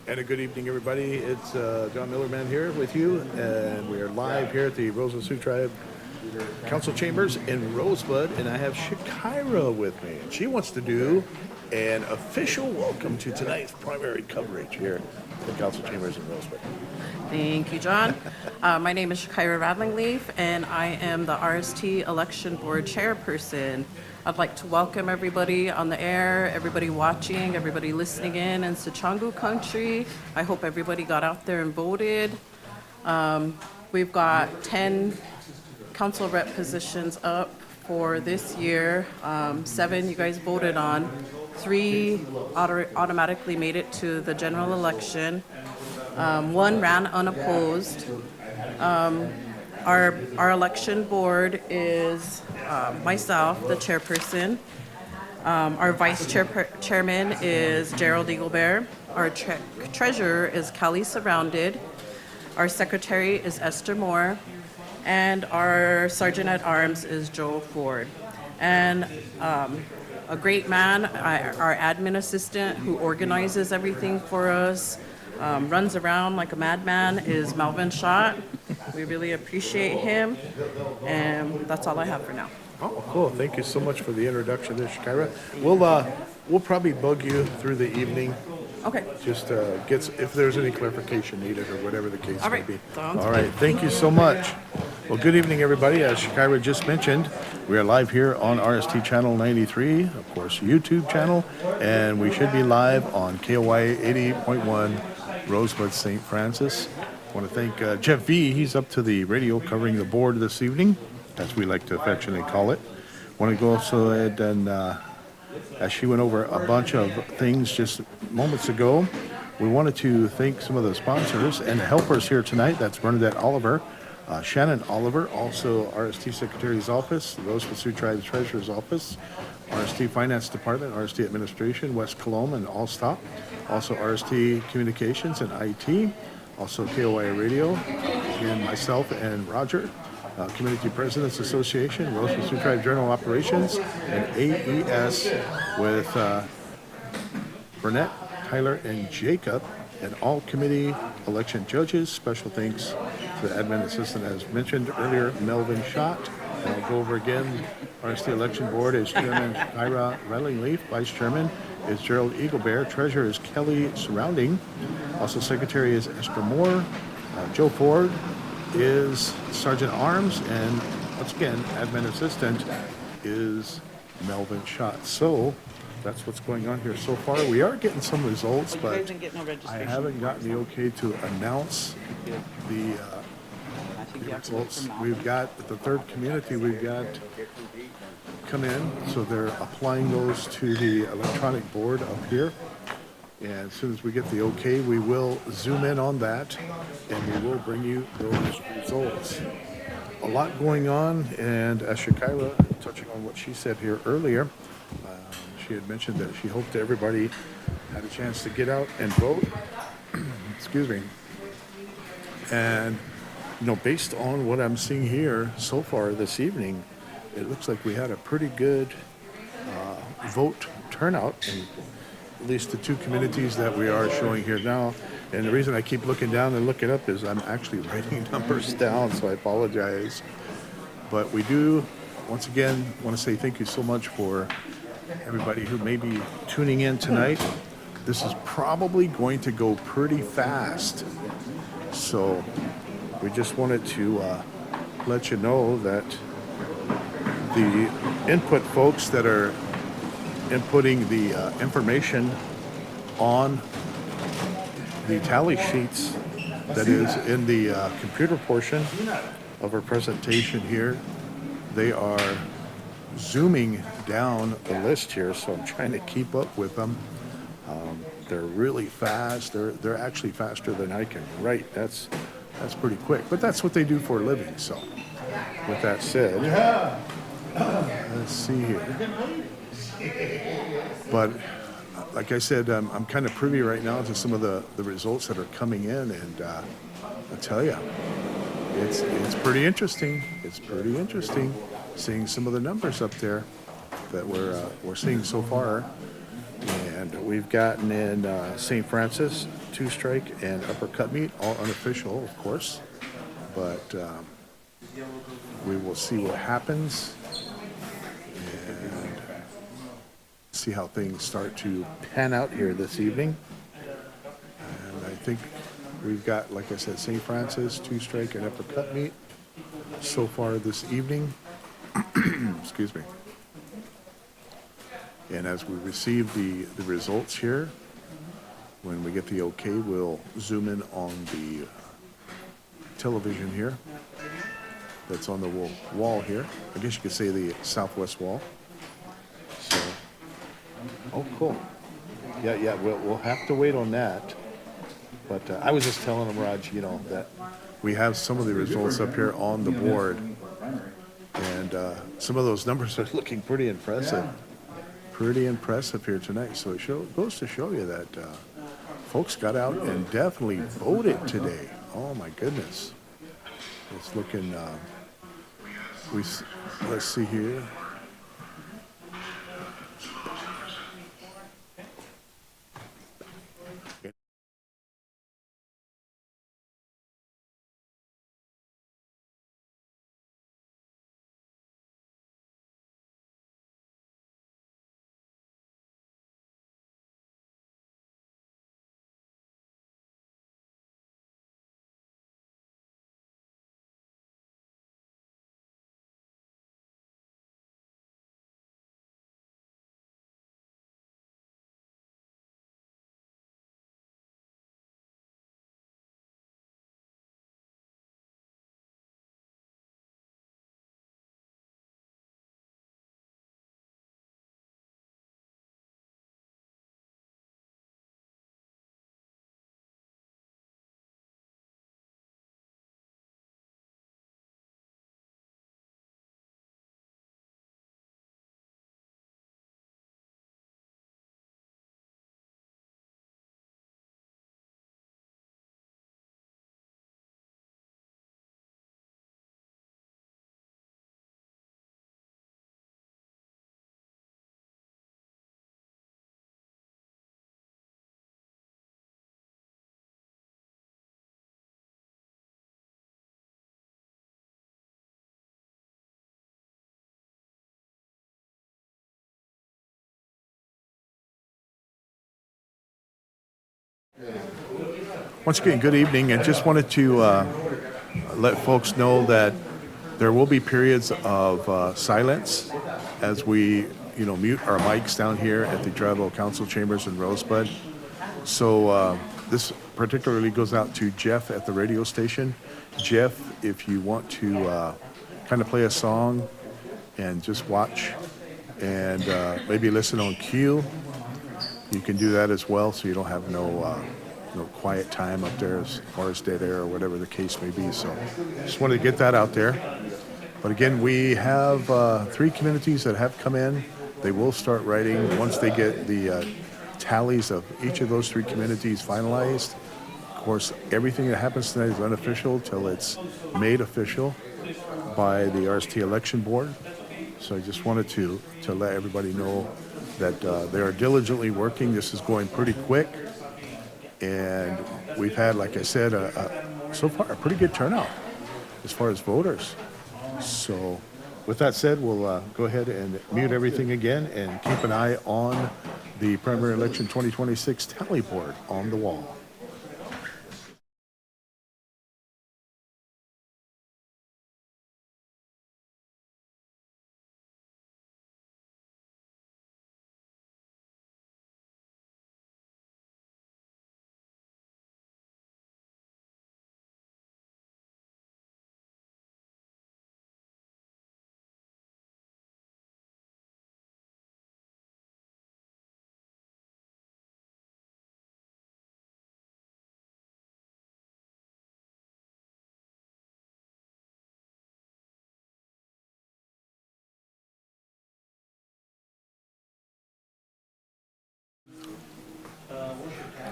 And a good evening, everybody. It's John Millerman here with you, and we are live here at the Rosebud Sioux Tribe Council Chambers in Rosebud, and I have Shakira with me. And she wants to do an official welcome to tonight's primary coverage here at the Council Chambers in Rosebud. Thank you, John. My name is Shakira Radlingleaf, and I am the RST Election Board Chairperson. I'd like to welcome everybody on the air, everybody watching, everybody listening in Sicangu country. I hope everybody got out there and voted. We've got 10 council rep positions up for this year. 7 you guys voted on. 3 automatically made it to the general election. 1 ran unopposed. Our election board is myself, the chairperson. Our vice chairman is Gerald Eaglebear. Our treasurer is Kelly Surrounded. Our secretary is Esther Moore. And our sergeant at arms is Joe Ford. And a great man, our admin assistant who organizes everything for us, runs around like a madman, is Melvin Schott. We really appreciate him, and that's all I have for now. Oh, cool. Thank you so much for the introduction there, Shakira. We'll probably bug you through the evening. Okay. Just if there's any clarification needed or whatever the case may be. Sounds All right. Thank you so much. Well, good evening, everybody. As Shakira just mentioned, we are live here on RST Channel 93, of course, YouTube channel, and we should be live on KOY 88.1 Rosebud St. Francis. I want to thank Jeff V. He's up to the radio covering the board this evening, as we like to affectionately call it. I want to go also ahead and, as she went over a bunch of things just moments ago, we wanted to thank some of the sponsors and helpers here tonight. That's Bernadette Oliver, Shannon Oliver, also RST Secretary's Office, the Rosebud Sioux Tribe Treasurer's Office, RST Finance Department, RST Administration, West Colomb and Allstop, also RST Communications and IT, also KOI Radio, and myself and Roger, Community Presidents Association, Rosebud Sioux Tribe Journal Operations, and AES with Burnett, Tyler, and Jacob, and all committee election judges. Special thanks to the admin assistant, as mentioned earlier, Melvin Schott. And I'll go over again. RST Election Board is Chairman Ira Radlingleaf. Vice Chairman is Gerald Eaglebear. Treasurer is Kelly Surrounding. Also Secretary is Esther Moore. Joe Ford is Sergeant Arms. And once again, Admin Assistant is Melvin Schott. So that's what's going on here so far. We are getting some results, but I haven't gotten the okay to announce the results. We've got the third community we've got come in, so they're applying those to the electronic board up here. And as soon as we get the okay, we will zoom in on that and we will bring you those results. A lot going on, and as Shakira, touching on what she said here earlier, she had mentioned that she hoped everybody had a chance to get out and vote. Excuse me. And, based on what I'm seeing here so far this evening, it looks like we had a pretty good vote turnout in at least the 2 communities that we are showing here now. And the reason I keep looking down and looking up is I'm actually writing numbers down, so I apologize. But we do, once again, want to say thank you so much for everybody who may be tuning in tonight. This is probably going to go pretty fast. So we just wanted to let you know that the input folks that are inputting the information on the tally sheets that is in the computer portion of our presentation here, they are zooming down the list here, so I'm trying to keep up with them. They're really fast. They're actually faster than I can write. That's pretty quick, but that's what they do for a living. So with that said, let's see here. But like I said, I'm kind of privy right now to some of the results that are coming in, and I tell you, it's pretty interesting. It's pretty interesting seeing some of the numbers up there that we're seeing so far. And we've gotten in St. Francis, two-strike, and uppercut meet, all unofficial, of course. But we will see what happens and see how things start to pan out here this evening. And I think we've got, like I said, St. Francis, two-strike, and uppercut meet so far this evening. Excuse me. And as we receive the results here, when we get the okay, we'll zoom in on the television here that's on the wall here. I guess you could say the southwest wall. So, oh, cool. Yeah, we'll have to wait on that. But I was just telling him, Raj, that we have some of the results up here on the board. And some of those numbers are looking pretty impressive. Pretty impressive here tonight. So it goes to show you that folks got out and definitely voted today. Oh, my goodness. It's looking, let's see here. Once again, good evening, and just wanted to let folks know that there will be periods of silence as we, mute our mics down here at the Tribal Council Chambers in Rosebud. So this particularly goes out to Jeff at the radio station. Jeff, if you want to kind of play a song and just watch and maybe listen on cue, you can do that as well, so you don't have no quiet time up there as far as dead air or whatever the case may be. So just wanted to get that out there. But again, we have 3 communities that have come in. They will start writing once they get the tallies of each of those 3 communities finalized. Of course, everything that happens tonight is unofficial till it's made official by the RST election board. So I just wanted to let everybody know that they are diligently working. This is going pretty quick. And we've had, like I said, so far a pretty good turnout as far as voters. So with that said, we'll go ahead and mute everything again and keep an eye on the primary election 2026 tally board on the wall.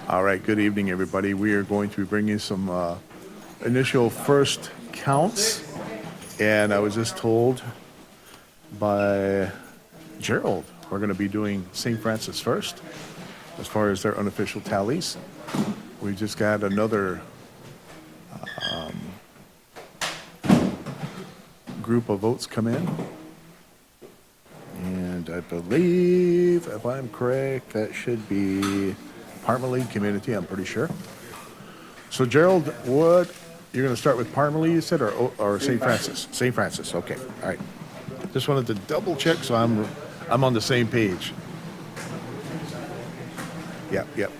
All right, good evening, everybody. We are going to be bringing some initial first counts, and I was just told by Gerald we're going to be doing St. Francis first as far as their unofficial tallies. We just got another group of votes come in. And I believe, if I'm correct, that should be Parmalee Community, I'm pretty sure. So Gerald, you're going to start with Parmalee, you said, or St. Francis? St. Francis, okay, all right. Just wanted to double check so I'm on the same page. Yep. Yep.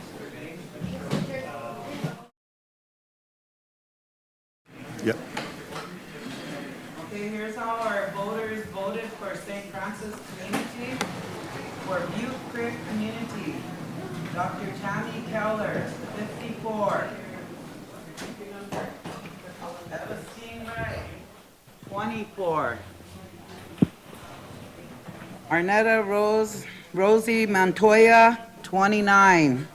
Okay, here's how our voters voted for St. Francis Community. For Butte Creek Community, Dr. Tammy Keller, 54. Evestine Wright, 24. Arnetta Rosie Montoya, 29.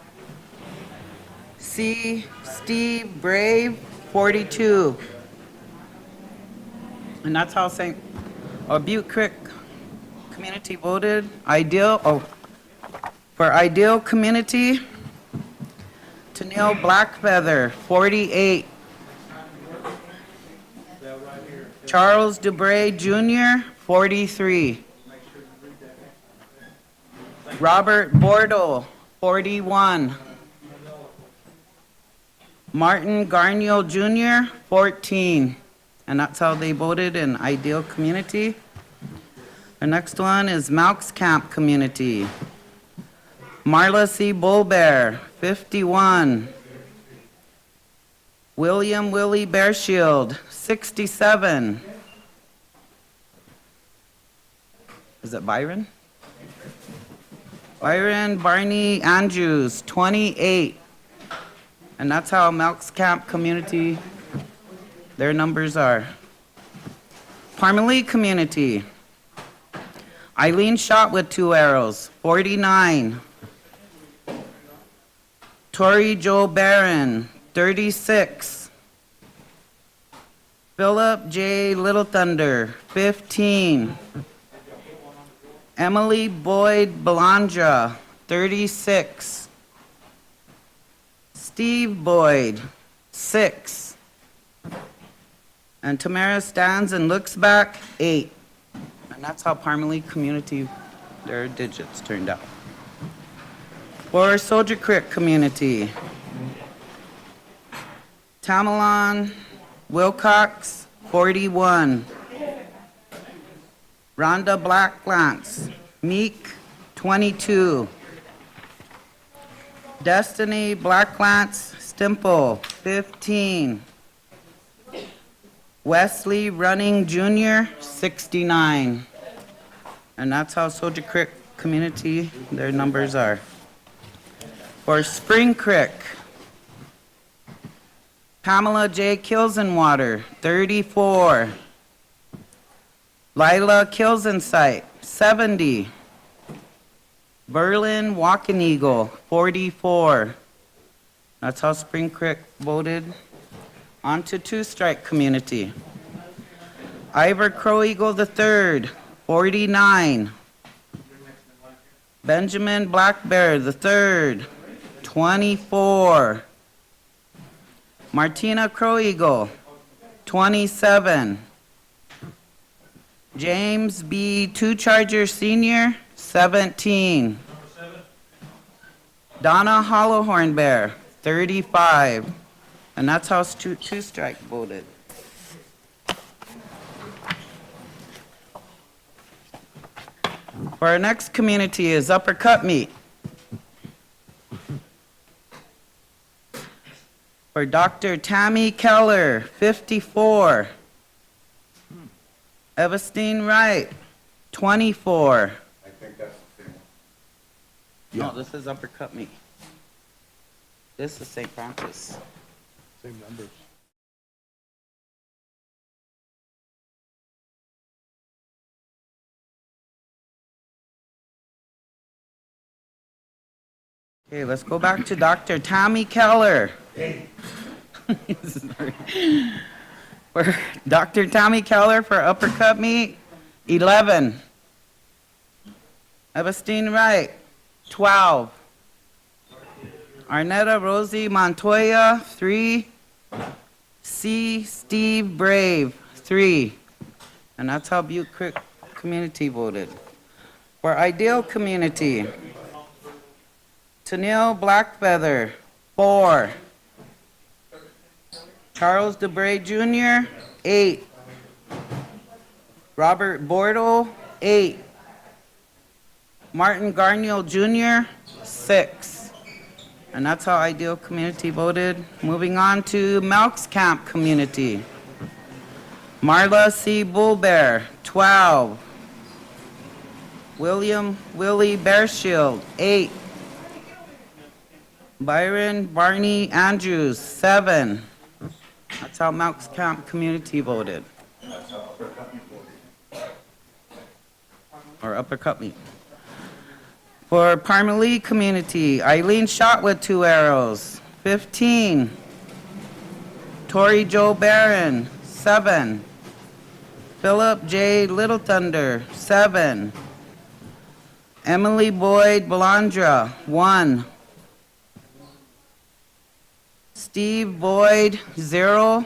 C. Steve Brave, 42. And that's how Butte Creek Community voted. For Ideal Community, Tennille Blackfeather, 48. Charles Dubray Jr., 43. Robert Bordeaux, 41. Martin Garniel Jr., 14. And that's how they voted in Ideal Community. The next one is Malks Camp Community. Marla C. Bullbear, 51. William Willie Bearshield, 67. Is it Byron? Byron Barney Andrews, 28. And that's how Malks Camp Community, their numbers are. Parmalee Community. Eileen Shot with 2 arrows, 49. Tori Joe Barron, 36. Philip J. Little Thunder, 15. Emily Boyd Belandra, 36. Steve Boyd, 6. And Tamara stands and looks back, 8. And that's how Parmalee Community, their digits turned out. For Soldier Creek Community, Tamalon Wilcox, 41. Rhonda Blacklance Meek, 22. Destiny Blacklance Stimple, 15. Wesley Running Jr., 69. And that's how Soldier Creek Community, their numbers are. For Spring Creek, Pamela J. Kilsenwater, 34. Lila Kilsensight, 70. Berlin Walking Eagle, 44. That's how Spring Creek voted. On to Two Strike Community. Ivor Crow Eagle III, 49. Benjamin Black Bear III, 24. Martina Crow Eagle, 27. James B. Two Charger Sr., 17. Donna Hollowhorn Bear, 35. And that's how Two Strike voted. For our next community is Upper Cut Meat. For Dr. Tammy Keller, 54. Evestine Wright, 24. I think that's the same one. No, this is Upper Cut Meat. This is St. Francis. Same numbers. Okay, let's go back to Dr. Tammy Keller. For Dr. Tammy Keller for Upper Cut Meat, 11. Evestine Wright, 12. Arnetta Rosie Montoya, 3. C. Steve Brave, 3. And that's how Butte Creek community voted. For ideal community, Tennille Blackfeather, 4. Charles DeBray Jr., 8. Robert Bordeaux, 8. Martin Garniel Jr., 6. And that's how ideal community voted. Moving on to Melks Camp community. Marla C. Bullbear, 12. William Willie Bearshield, 8. Byron Barney Andrews, 7. That's how Melks Camp community voted. Or Upper Cutney. For Parmalee community, Eileen shot with 2 arrows, 15. Tori Joe Barron, 7. Philip J. Little Thunder, 7. Emily Boyd Belandra, 1. Steve Boyd, 0.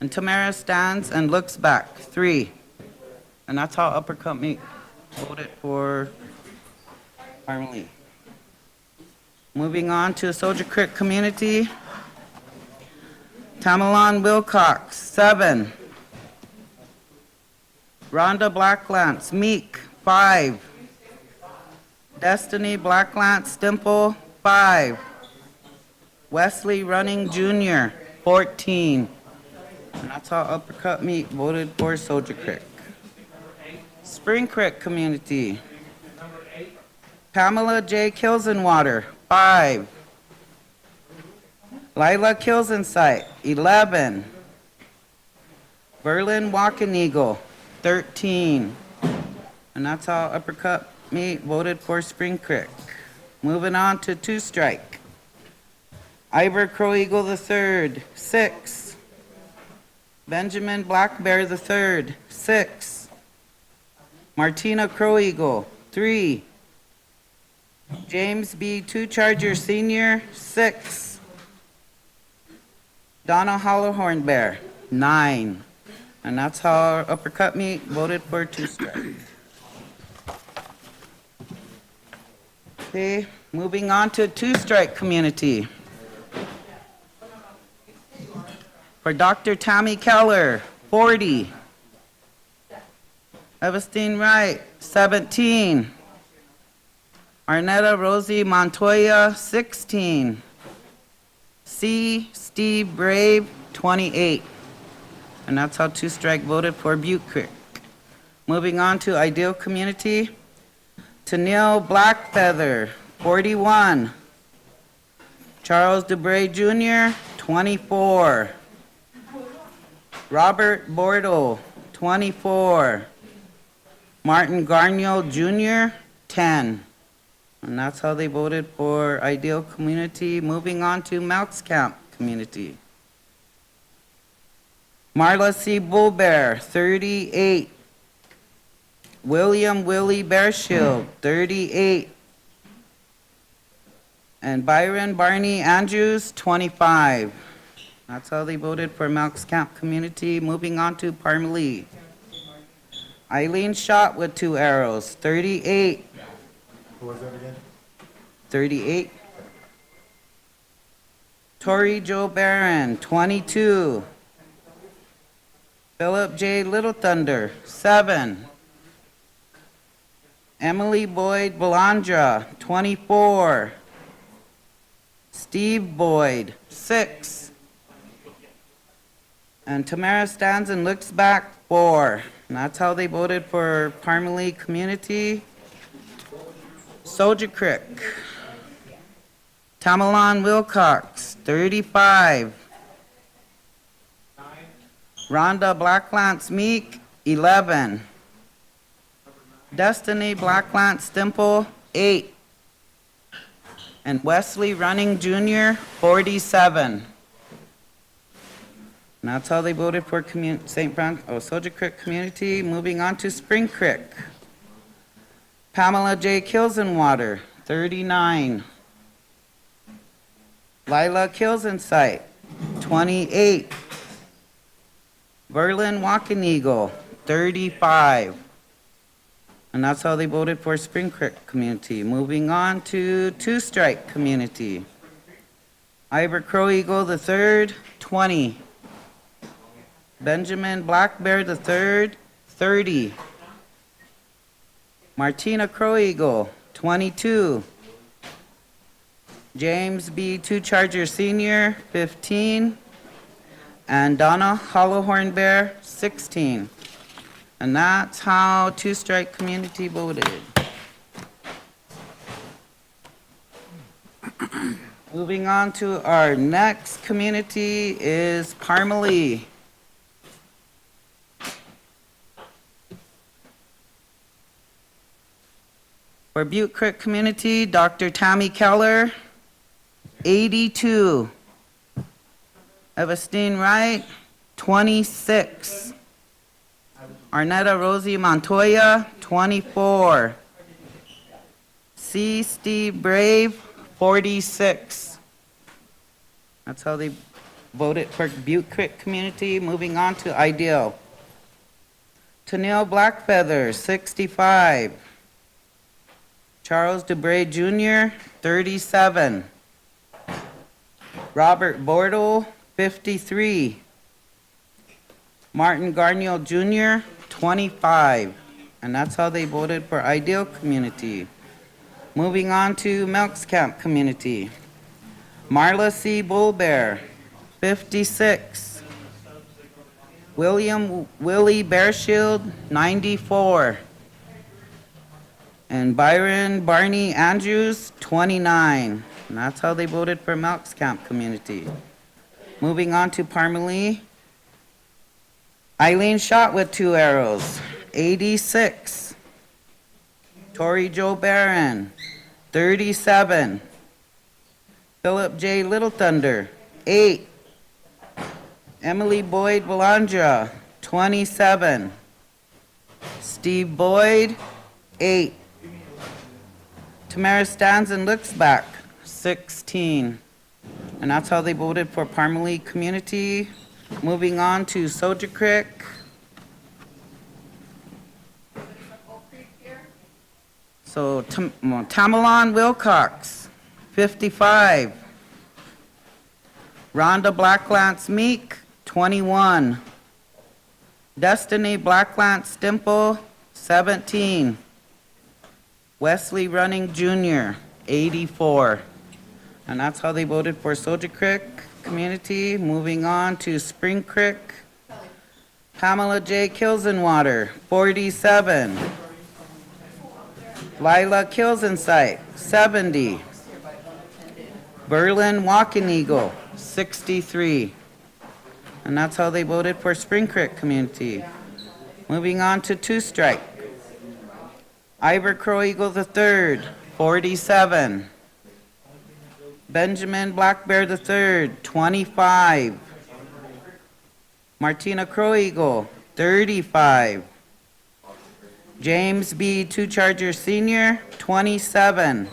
And Tamara stands and looks back, 3. And that's how Upper Cutney voted for Parmalee. Moving on to Soldier Creek community. Tamalon Wilcox, 7. Rhonda Blacklance Meek, 5. Destiny Blacklance Stimple, 5. Wesley Running Jr., 14. And that's how Upper Cutney voted for Soldier Creek. Spring Creek community. Pamela J. Kilsenwater, 5. Lila Kilsensight, 11. Berlin Walking Eagle, 13. And that's how Upper Cutney voted for Spring Creek. Moving on to Two Strike. Ivor Crow Eagle III, 6. Benjamin Black Bear III, 6. Martina Crow Eagle, 3. James B. Two Charger Sr., 6. Donna Hollowhorn Bear, 9. And that's how Upper Cutney voted for Two Strike. Okay, moving on to Two Strike community. For Dr. Tammy Keller, 40. Evestine Wright, 17. Arnetta Rosie Montoya, 16. C. Steve Brave, 28. And that's how Two Strike voted for Butte Creek. Moving on to Ideal Community. Tennille Blackfeather, 41. Charles DeBray Jr., 24. Robert Bordeaux, 24. Martin Garniel Jr., 10. And that's how they voted for Ideal Community. Moving on to Melks Camp Community. Marla C. Bullbear, 38. William Willie Bearshield, 38. And Byron Barney Andrews, 25. That's how they voted for Melks Camp Community. Moving on to Parmalee. Eileen shot with 2 arrows, 38. Who was that again? 38. Tori Joe Barron, 22. Philip J. Little Thunder, 7. Emily Boyd Belandra, 24. Steve Boyd, 6. And Tamara stands and looks back, 4. And that's how they voted for Parmalee Community. Soldier Creek. Tamalon Wilcox, 35. Rhonda Blacklance Meek, 11. Destiny Blacklance Stimple, 8. And Wesley Running Jr., 47. And that's how they voted for Soldier Creek Community. Moving on to Spring Creek. Pamela J. Kilsenwater, 39. Lila Kills Insight, 28. Berlin Walking Eagle, 35. And that's how they voted for Spring Creek Community. Moving on to Two Strike Community. Ivor Crow Eagle the third, 20. Benjamin Black Bear the third, 30. Martina Crow Eagle, 22. James B. Two Charger Senior, 15. And Donna Hollowhorn Bear, 16. And that's how Two Strike Community voted. Moving on to our next community is Parmalee. For Butte Creek Community, Dr. Tammy Keller, 82. Evestine Wright, 26. Arnetta Rosie Montoya, 24. C. Steve Brave, 46. That's how they voted for Butte Creek Community. Moving on to Ideal. Tennille Blackfeather, 65. Charles DeBray Jr., 37. Robert Bortle, 53. Martin Garnier Jr., 25. And that's how they voted for Ideal Community. Moving on to Melks Camp Community. Marla C. Bullbear, 56. William Willie Bearshield, 94. And Byron Barney Andrews, 29. And that's how they voted for Melks Camp Community. Moving on to Parmalee. Eileen Shot with 2 arrows, 86. Tori Joe Barron, 37. Philip J. Little Thunder, 8. Emily Boyd Valandra, 27. Steve Boyd, 8. Tamara Stands and Looks Back, 16. And that's how they voted for Parmalee Community. Moving on to Soldier Creek. So Tamalon Wilcox, 55. Rhonda Blacklance Meek, 21. Destiny Blacklance Stimple, 17. Wesley Running Jr., 84. And that's how they voted for Soldier Creek Community. Moving on to Spring Creek. Pamela J. Kilsenwater, 47. Lila Kills Insight, 70. Berlin Walking Eagle, 63. And that's how they voted for Spring Creek Community. Moving on to Two Strike. Ivor Crow Eagle III, 47. Benjamin Black Bear III, 25. Martina Crow Eagle, 35. James B. Two Charger Senior, 27.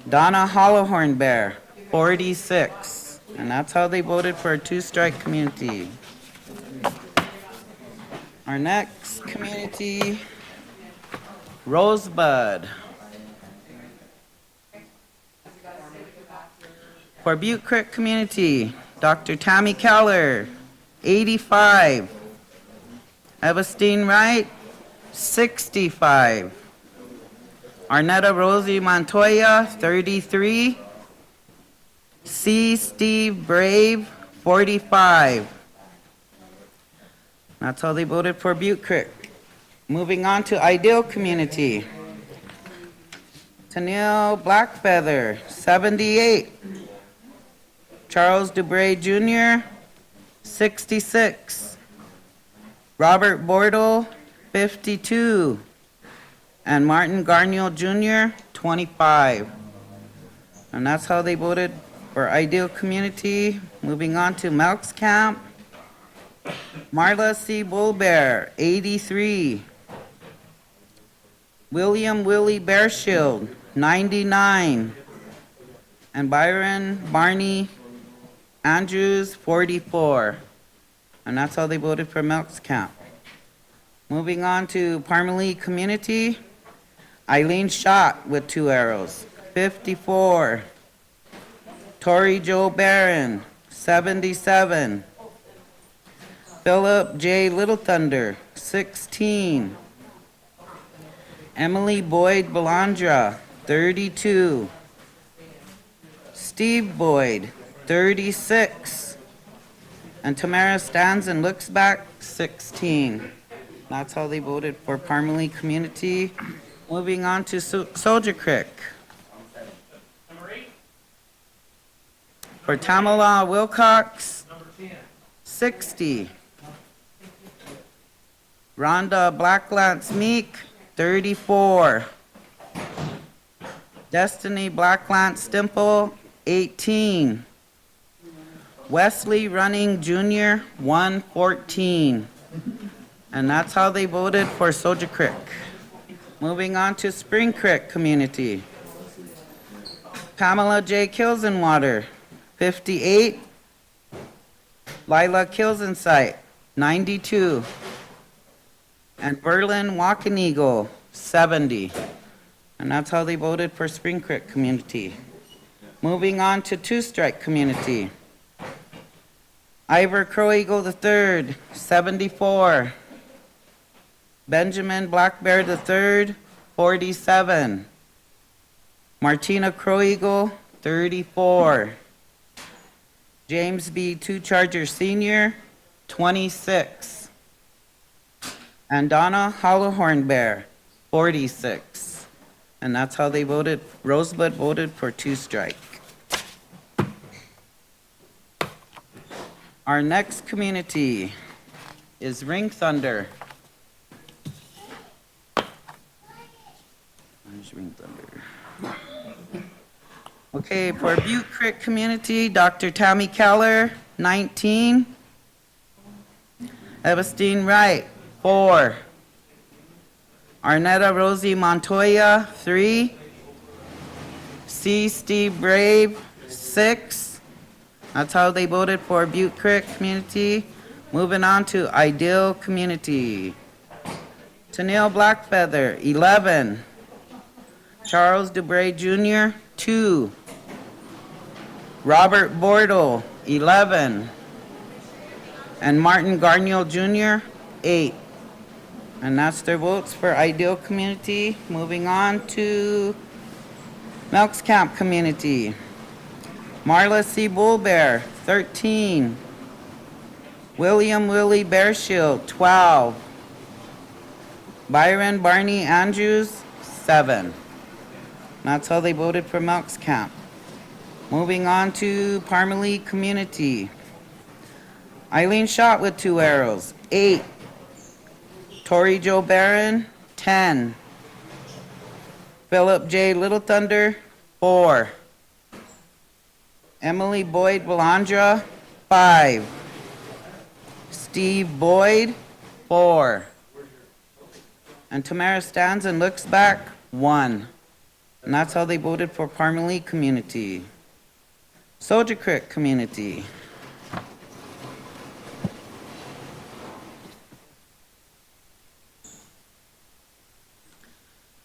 Donna Hollowhorn Bear, 46. And that's how they voted for a Two Strike Community. Our next community, Rosebud. For Butte Creek Community, Dr. Tammy Keller, 85. Evestine Wright, 65. Arnetta Rosie Montoya, 33. C. Steve Brave, 45. That's how they voted for Butte Creek. Moving on to Ideal Community. Tennille Blackfeather, 78. Charles DeBray Jr., 66. Robert Bortle, 52. And Martin Garnier Jr., 25. And that's how they voted for Ideal Community. Moving on to Melks Camp. Marla C. Bullbear, 83. William Willie Bearshield, 99. And Byron Barney Andrews, 44. And that's how they voted for Melks Camp. Moving on to Parmalee Community, Eileen Schott with 2 arrows, 54. Tori Joe Barron, 77. Philip J. Little Thunder, 16. Emily Boyd Belandra, 32. Steve Boyd, 36. And Tamara stands and looks back, 16. That's how they voted for Parmalee Community. Moving on to Soldier Creek. For Tamala Wilcox, 60. Rhonda Blacklance Meek, 34. Destiny Blacklance Stimple, 18. Wesley Running Jr., 114. And that's how they voted for Soldier Creek. Moving on to Spring Creek Community. Pamela J. Kilsenwater, 58. Lila Kilsensight, 92. And Berlin Wakaneagle, 70. And that's how they voted for Spring Creek Community. Moving on to Two Strike Community. Ivor Crow Eagle III, 74. Benjamin Black Bear III, 47. Martina Crow Eagle, 34. James B. Two Charger Sr., 26. And Donna Hollowhorn Bear, 46. And that's how they voted. Rosebud voted for Two Strike. Our next community is Ring Thunder. Where's Ring Thunder? Okay, for Butte Creek Community, Dr. Tammy Keller, 19. Evestine Wright, 4. Arnetta Rosie Montoya, 3. C. Steve Brave, 6. That's how they voted for Butte Creek Community. Moving on to Ideal Community. Tennille Blackfeather, 11. Charles Dubray Jr., 2. Robert Bordle, 11. And Martin Garniel Jr., 8. And that's their votes for Ideal Community. Moving on to Melks Camp Community. Marla C. Bullbear, 13. William Willie Bearshield, 12. Byron Barney Andrews, 7. That's how they voted for Melks Camp. Moving on to Parmalee Community. Eileen Schott with 2 arrows, 8. Tori Joe Barron, 10. Philip J. Little Thunder, 4. Emily Boyd Belandra, 5. Steve Boyd, 4. And Tamara stands and looks back, 1. And that's how they voted for Parmalee Community. Soldier Creek Community.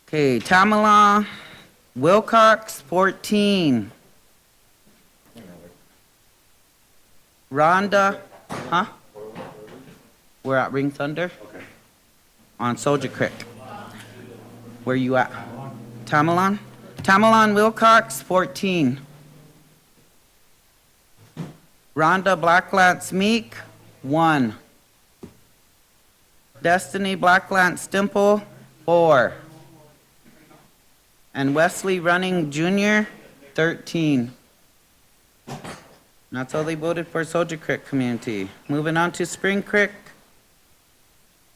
Okay, Tamala Wilcox, 14. Rhonda, We're at Ring Thunder? Okay. On Soldier Creek. Where you at? Tamalon? Tamalon Wilcox, 14. Rhonda Blacklance Meek, 1. Destiny Blacklance Stimple, 4. And Wesley Running Jr., 13. That's all they voted for Soldier Creek Community. Moving on to Spring Creek.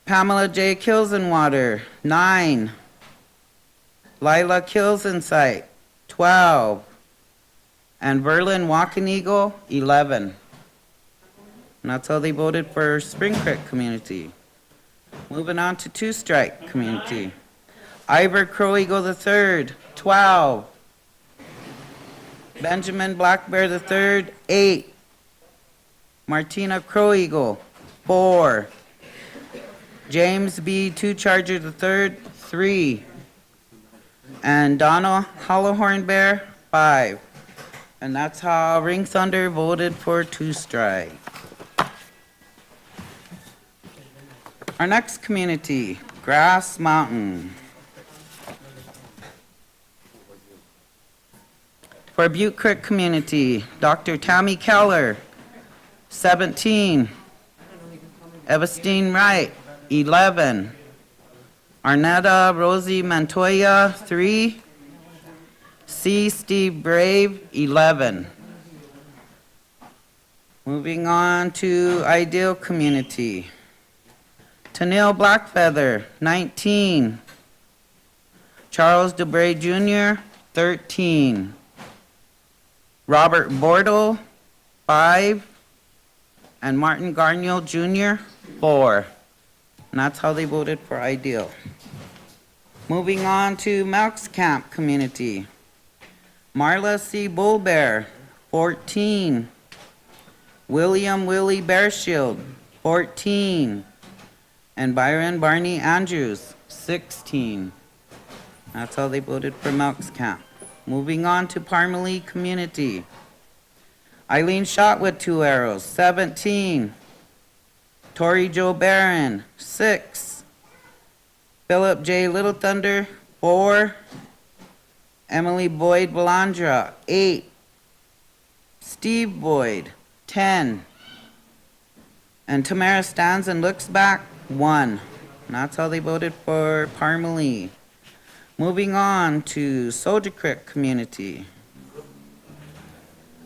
Pamela J. Kilsenwater, 9. Lila Kilsensight, 12. And Verlin Wakaneagle, 11. And that's how they voted for Spring Creek Community. Moving on to Two Strike Community. Ivor Crow Eagle III, 12. Benjamin Black Bear III, 8. Martina Crow Eagle, 4. James B. Two Charger III, 3. And Donna Hollowhorn Bear, 5. And that's how Ring Thunder voted for two strike. Our next community, Grass Mountain. For Butte Creek community, Dr. Tammy Keller, 17. Evestine Wright, 11. Arnetta Rosie Montoya, 3. C. Steve Brave, 11. Moving on to Ideal Community. Tennille Blackfeather, 19. Charles DeBray Jr., 13. Robert Bordeaux, 5. And Martin Garnier Jr., 4. And that's how they voted for Ideal. Moving on to Melks Camp Community. Marla C. Bullbear, 14. William Willie Bearshield, 14. And Byron Barney Andrews, 16. That's how they voted for Melks Camp. Moving on to Parmalee Community. Eileen shot with 2 arrows, 17. Tori Jo Barron, 6. Philip J. Little Thunder, 4. Emily Boyd Belandra, 8. Steve Boyd, 10. And Tamara stands and looks back, 1. And that's how they voted for Parmalee. Moving on to Soldier Creek Community.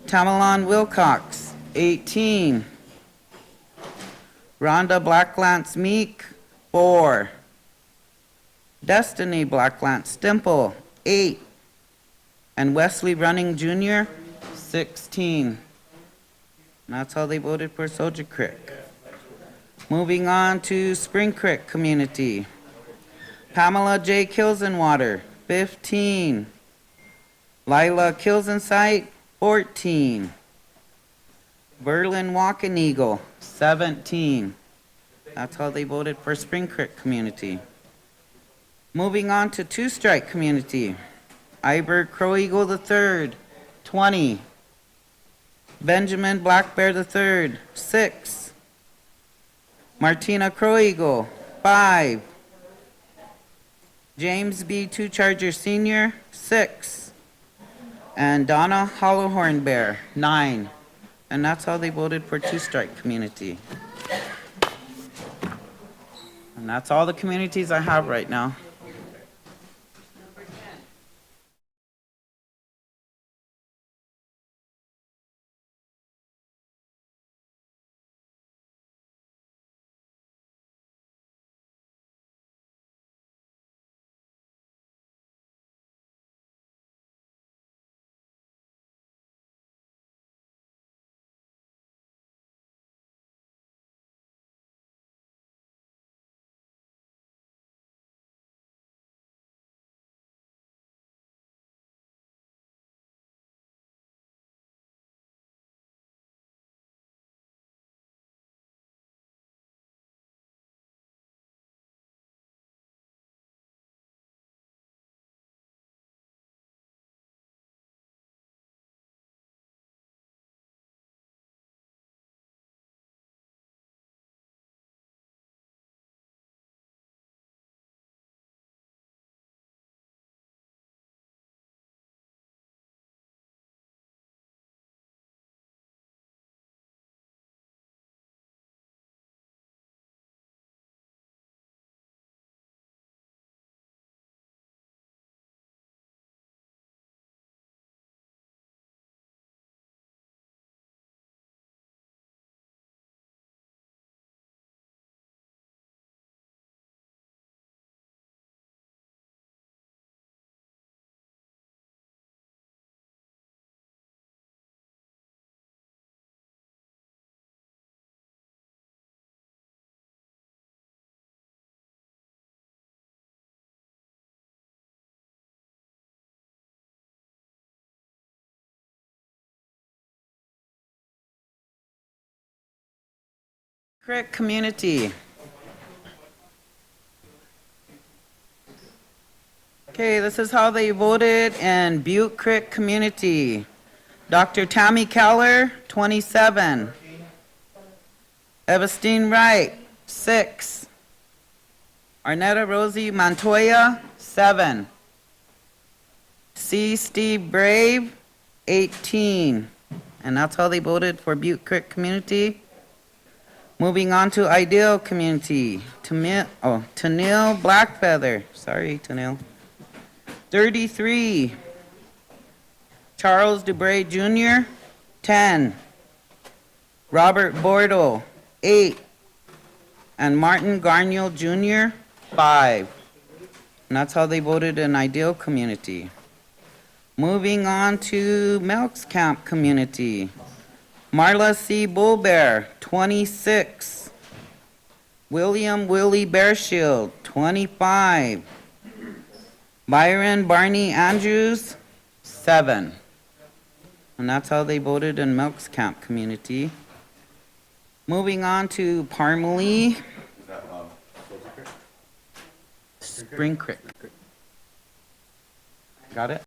Tamalon Wilcox, 18. Rhonda Blacklance Meek, 4. Destiny Blacklance Stimple, 8. And Wesley Running Jr., 16. And that's how they voted for Soldier Creek. Moving on to Spring Creek Community. Pamela J. Kilsenwater, 15. Lila Kilsensight, 14. Berlin Walking Eagle, 17. That's how they voted for Spring Creek Community. Moving on to Two Strike Community. Iber Crow Eagle III, 20. Benjamin Black Bear III, 6. Martina Crow Eagle, 5. James B. Two Charger Sr., 6. And Donna Hollowhorn Bear, 9. And that's how they voted for Two Strike Community. And that's all the communities I have right now. Creek Community. Okay, this is how they voted in Butte Creek Community. Dr. Tammy Keller, 27. Evestine Wright, 6. Arnetta Rosie Montoya, 7. C. Steve Brave, 18. And that's how they voted for Butte Creek Community. Moving on to Ideal Community. Tanil Blackfeather. Sorry, Tanil. 33. Charles Dubray Jr., 10. Robert Bordeaux, 8. And Martin Garniel Jr., 5. And that's how they voted in Ideal Community. Moving on to Melks Camp Community. Marla C. Bullbear, 26. William Willie Bearshield, 25. Byron Barney Andrews, 7. And that's how they voted in Melks Camp Community. Moving on to Parmalee. Is that, Soldier Creek? Spring Creek. Got it?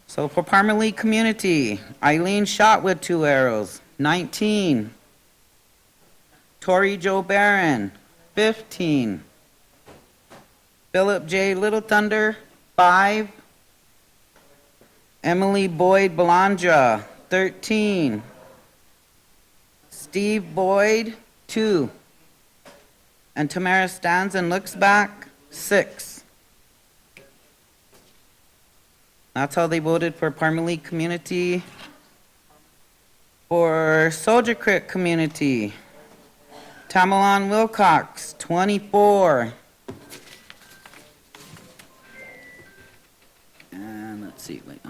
So for Parmalee Community, Eileen shot with 2 arrows, 19. Tori Jo Barron, 15. Philip J. Little Thunder, 5. Emily Boyd Belandra, 13. Steve Boyd, 2. And Tamara stands and looks back, 6. That's how they voted for Parmalee Community. For Soldier Creek Community, Tamalon Wilcox, 24. And let's see, wait.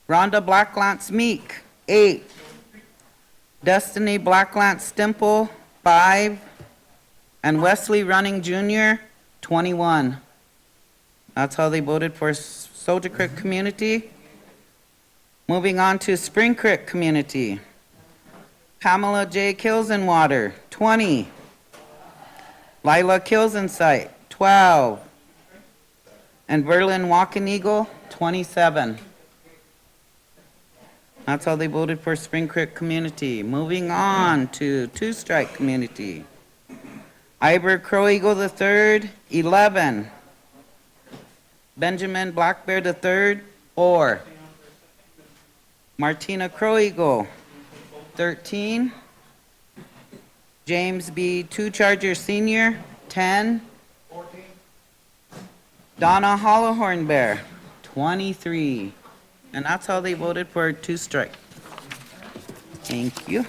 Rhonda Blacklance Meek, 8. Destiny Blacklance Stimple, 5. And Wesley Running Jr., 21. That's how they voted for Soldier Creek Community. Moving on to Spring Creek Community. Pamela J. Kilsenwater, 20. Lila Kilsensight, 12. And Verlin Walking Eagle, 27. That's how they voted for Spring Creek Community. Moving on to Two Strike Community. Iber Crow Eagle III, 11. Benjamin Black Bear III, 4. Martina Crow Eagle, 13. James B. Two Charger Sr., 10. Donna Hollowhorn Bear, 23. And that's how they voted for Two Strike. Thank you.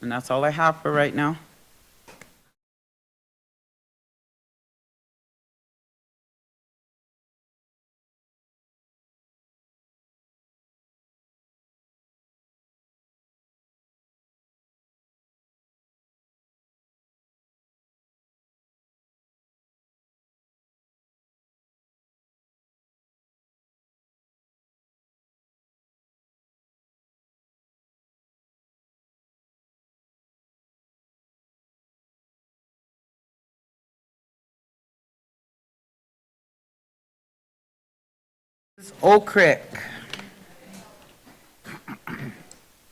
And that's all I have for right now. Oak Creek.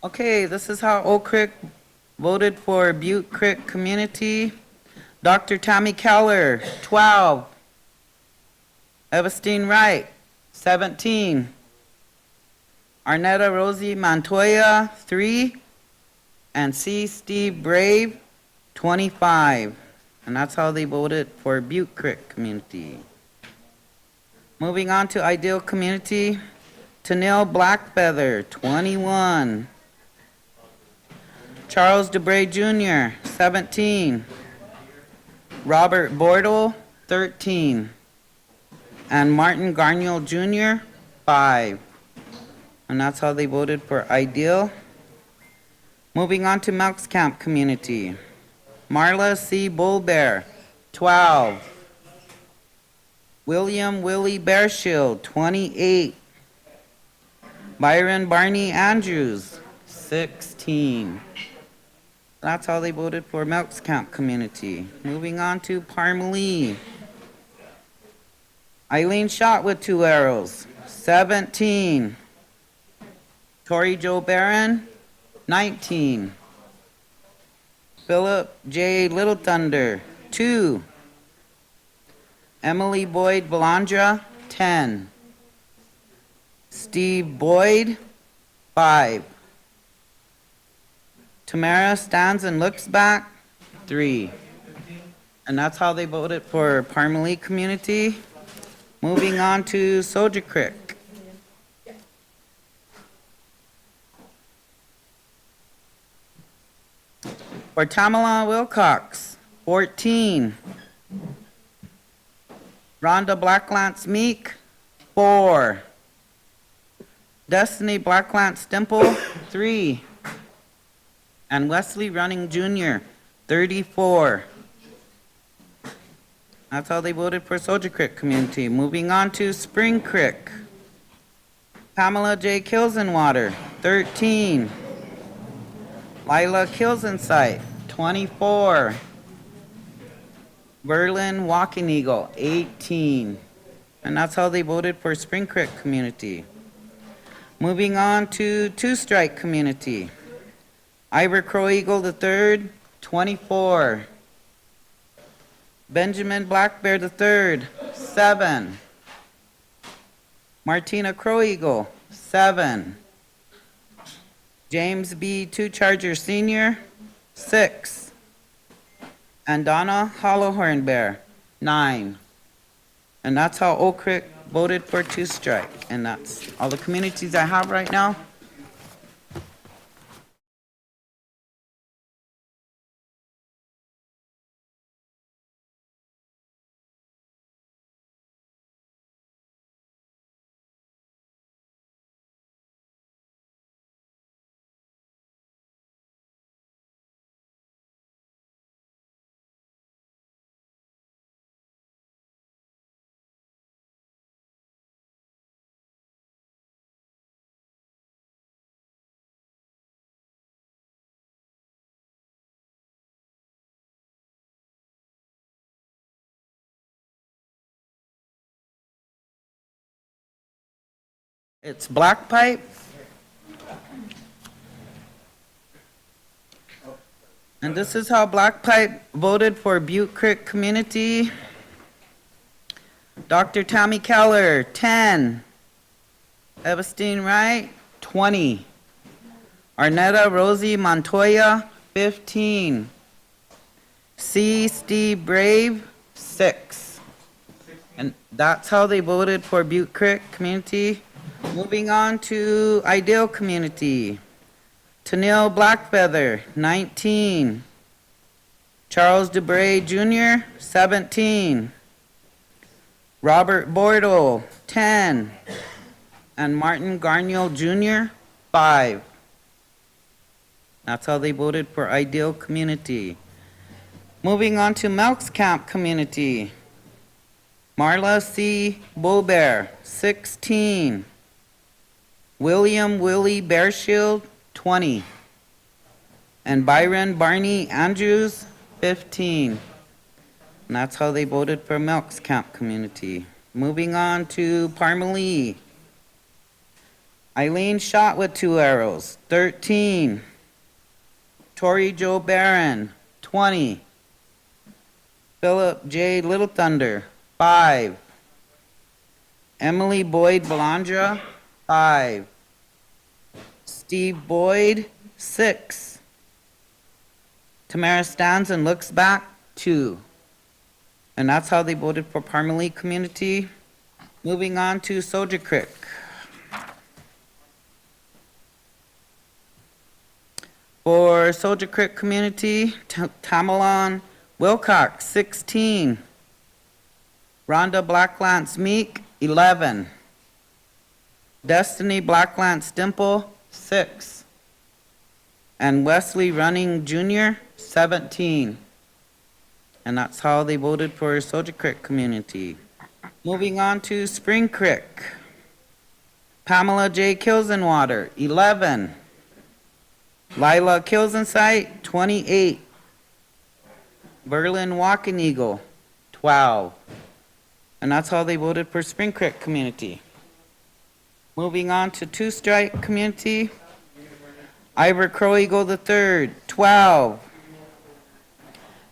Okay, this is how Oak Creek voted for Butte Creek Community. Dr. Tammy Keller, 12. Evestine Wright, 17. Arnetta Rosie Montoya, 3. And C. Steve Brave, 25. And that's how they voted for Butte Creek Community. Moving on to Ideal Community, Tanil Blackfeather, 21. Charles Dubray Jr., 17. Robert Bordeaux, 13. And Martin Garniel Jr., 5. And that's how they voted for Ideal. Moving on to Melks Camp Community, Marla C. Bullbear, 12. William Willie Bearshield, 28. Byron Barney Andrews, 16. That's how they voted for Melks Camp community. Moving on to Parmalee. Eileen shot with 2 arrows, 17. Tori Jo Barron, 19. Philip J. Little Thunder, 2. Emily Boyd Belandra, 10. Steve Boyd, 5. Tamara stands and looks back, 3. And that's how they voted for Parmalee community. Moving on to Soldier Creek. For Tamala Wilcox, 14. Rhonda Blacklance Meek, 4. Destiny Blacklance Dimple, 3. And Wesley Running Jr., 34. That's how they voted for Soldier Creek community. Moving on to Spring Creek. Pamela J. Kilsenwater, 13. Lila Kilsensight, 24. Berlin Walking Eagle, 18. And that's how they voted for Spring Creek community. Moving on to Two Strike community. Ivor Crow Eagle III, 24. Benjamin Black Bear III, 7. Martina Crow Eagle, 7. James B. Two Charger Sr., 6. And Donna Hollowhorn Bear, 9. And that's how Oak Creek voted for Two Strike. And that's all the communities I have right now. It's Black Pipe. And this is how Black Pipe voted for Butte Creek community. Dr. Tammy Keller, 10. Evestine Wright, 20. Arnetta Rosie Montoya, 15. C. Steve Brave, 6. And that's how they voted for Butte Creek community. Moving on to Ideal community. Tennille Blackfeather, 19. Charles DeBray Jr., 17. Robert Bordeaux, 10. And Martin Garniel Jr., 5. That's how they voted for Ideal community. Moving on to Melks Camp community. Marla C. Bullbear, 16. William Willie Bearshield, 20. And Byron Barney Andrews, 15. And that's how they voted for Melks Camp community. Moving on to Parmalee. Eileen shot with 2 arrows, 13. Tori Jo Barron, 20. Philip J. Little Thunder, 5. Emily Boyd Belandra, 5. Steve Boyd, 6. Tamara stands and looks back, 2. And that's how they voted for Parmalee community. Moving on to Soldier Creek. For Soldier Creek community, Tamalon Wilcox, 16. Rhonda Blacklance Meek, 11. Destiny Blacklance Dimple, 6. And Wesley Running Jr., 17. And that's how they voted for Soldier Creek community. Moving on to Spring Creek. Pamela J. Kilsenwater, 11. Lila Kilsensight, 28. Berlin Walking Eagle, 12. And that's how they voted for Spring Creek Community. Moving on to Two Strike Community. Ivor Crow Eagle III, 12.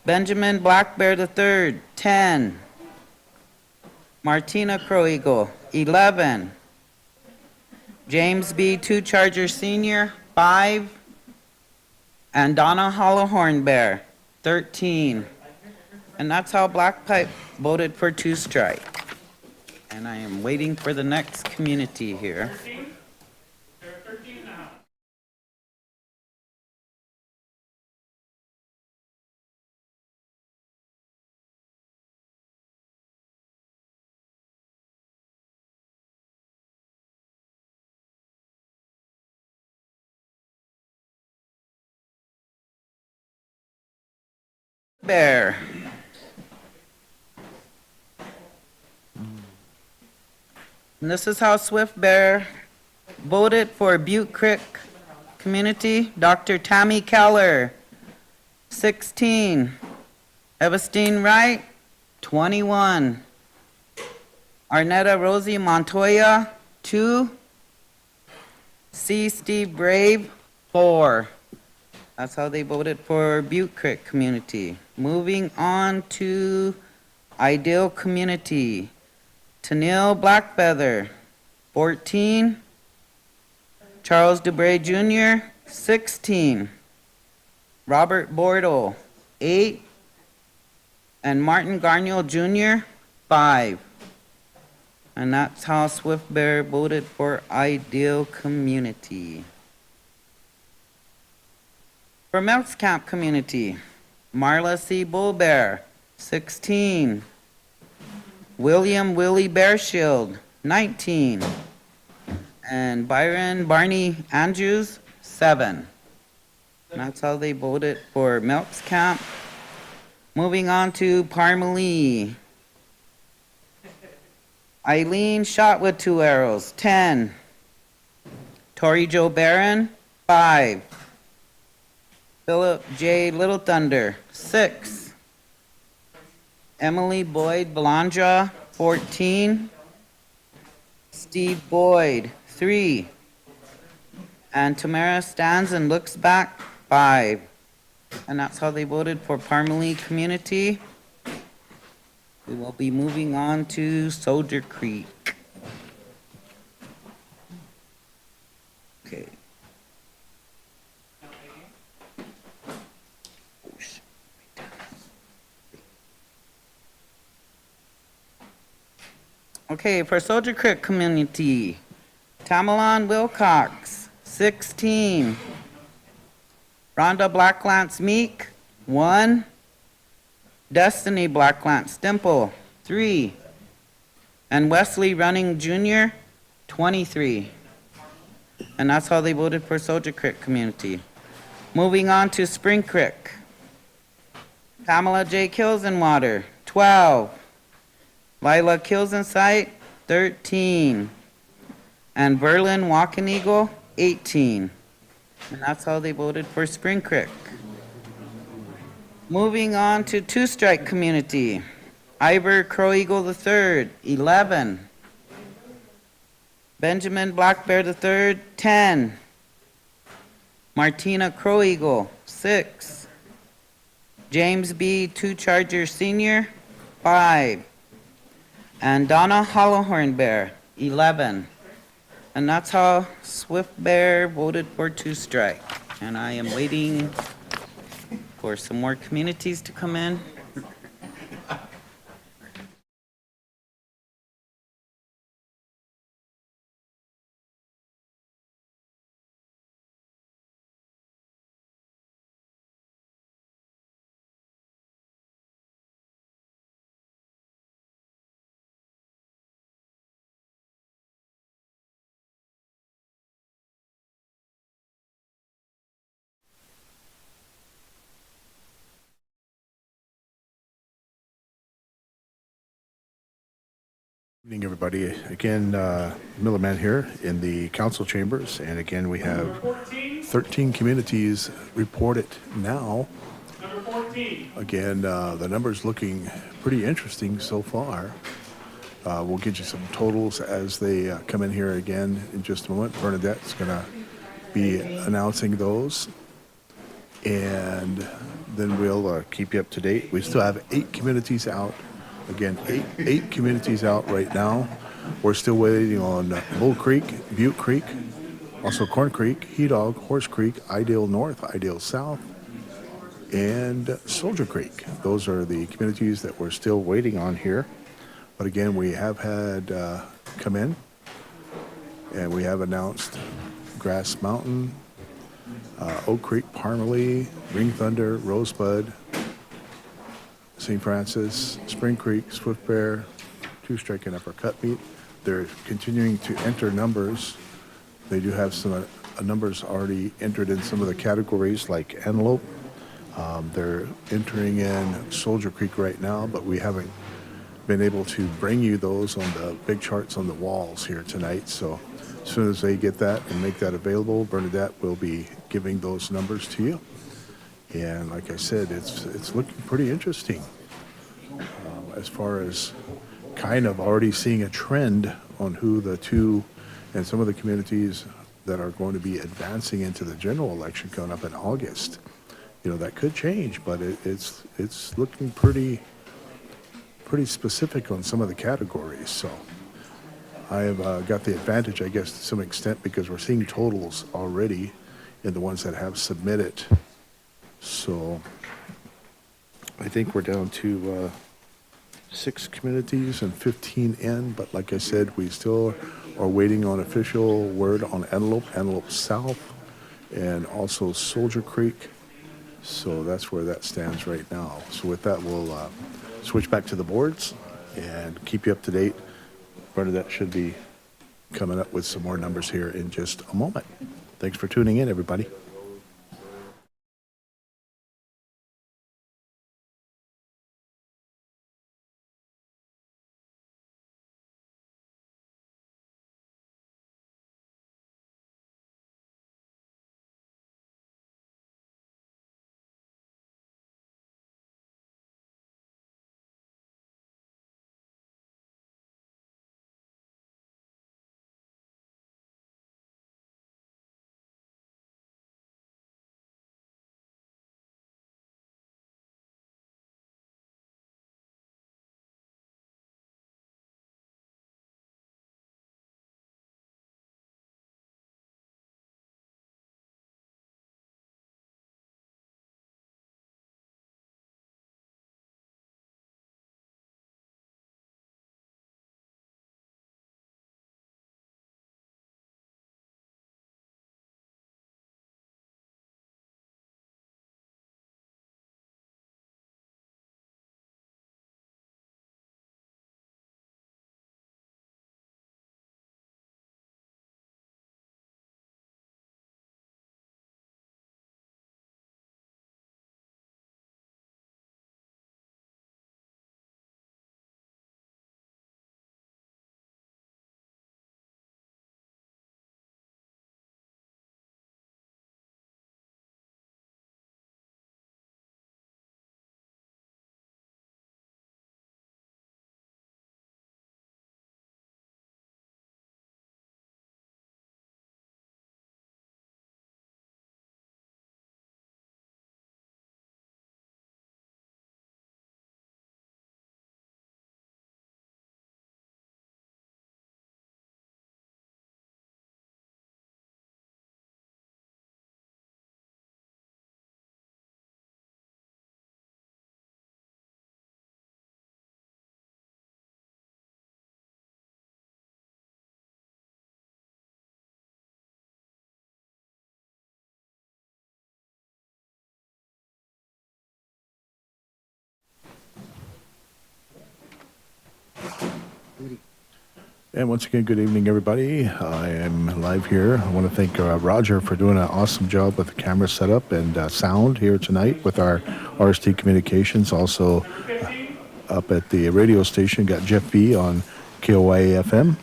Benjamin Black Bear III, 10. Martina Crow Eagle, 11. James B. Two Charger Sr., 5. And Donna Hollowhorn Bear, 13. And that's how Black Pipe voted for Two Strike. And I am waiting for the next community here. Bear. And this is how Swift Bear voted for Butte Creek Community. Dr. Tammy Keller, 16. Evestine Wright, 21. Arnetta Rosie Montoya, 2. C. Steve Brave, 4. That's how they voted for Butte Creek Community. Moving on to Ideal Community. Tennille Blackfeather, 14. Charles DeBray Jr., 16. Robert Bordeaux, 8. And Martin Garniel Jr., 5. And that's how Swift Bear voted for Ideal Community. For Melks Camp Community, Marla C. Bullbear, 16. William Willie Bearshield, 19. And Byron Barney Andrews, 7. And that's how they voted for Melks Camp. Moving on to Parmalee. Eileen shot with 2 arrows, 10. Tori Jo Barron, 5. Philip J. Little Thunder, 6. Emily Boyd Belandra, 14. Steve Boyd, 3. And Tamara stands and looks back, 5. And that's how they voted for Parmalee Community. We will be moving on to Soldier Creek. Okay. Okay, for Soldier Creek Community, Tamalon Wilcox, 16. Rhonda Blacklance Meek, 1. Destiny Blacklance Dimple, 3. And Wesley Running Jr., 23. And that's how they voted for Soldier Creek Community. Moving on to Spring Creek. Pamela J. Kilsenwater, 12. Lila Kilsensight, 13. And Berlin Walking Eagle, 18. And that's how they voted for Spring Creek. Moving on to Two Strike Community. Ivor Crow Eagle III, 11. Benjamin Black Bear III, 10. Martina Crow Eagle, 6. James B. Two Charger Sr., 5. And Donna Hollowhorn Bear, 11. And that's how Swift Bear voted for Two Strike. And I am waiting for some more communities to come in. Evening, everybody. Again, Millerman here in the council chambers, and again, we have 13 communities reported now. Again, the numbers looking pretty interesting so far. We'll get you some totals as they come in here again in just a moment. Bernadette's going to be announcing those, and then we'll keep you up to date. We still have 8 communities out. Again, eight communities out right now. We're still waiting on Bull Creek, Butte Creek, also Corn Creek, He Dog, Horse Creek, Ideal North, Ideal South, and Soldier Creek. Those are the communities that we're still waiting on here. But again, we have had come in, and we have announced Grass Mountain, Oak Creek, Parmalee, Ring Thunder, Rosebud, St. Francis, Spring Creek, Swift Bear, Two Strike and Uppercut Meat. They're continuing to enter numbers. They do have some numbers already entered in some of the categories like Antelope. They're entering in Soldier Creek right now, but we haven't been able to bring you those on the big charts on the walls here tonight. So as soon as they get that and make that available, Bernadette will be giving those numbers to you. And like I said, it's looking pretty interesting as far as kind of already seeing a trend on who the two and some of the communities that are going to be advancing into the general election coming up in August. You know, that could change, but it's looking pretty specific on some of the categories. So I have got the advantage, I guess, to some extent, because we're seeing totals already in the ones that have submitted. So I think we're down to 6 communities and 15 in, but like I said, we still are waiting on official word on Antelope South, and also Soldier Creek. So that's where that stands right now. So with that, we'll switch back to the boards and keep you up to date. Bernadette should be coming up with some more numbers here in just a moment. Thanks for tuning in, everybody. And once again, good evening, everybody. I am live here. I want to thank Roger for doing an awesome job with the camera setup and sound here tonight with our RST Communications. Also up at the radio station, got Jeff B on KOIA FM.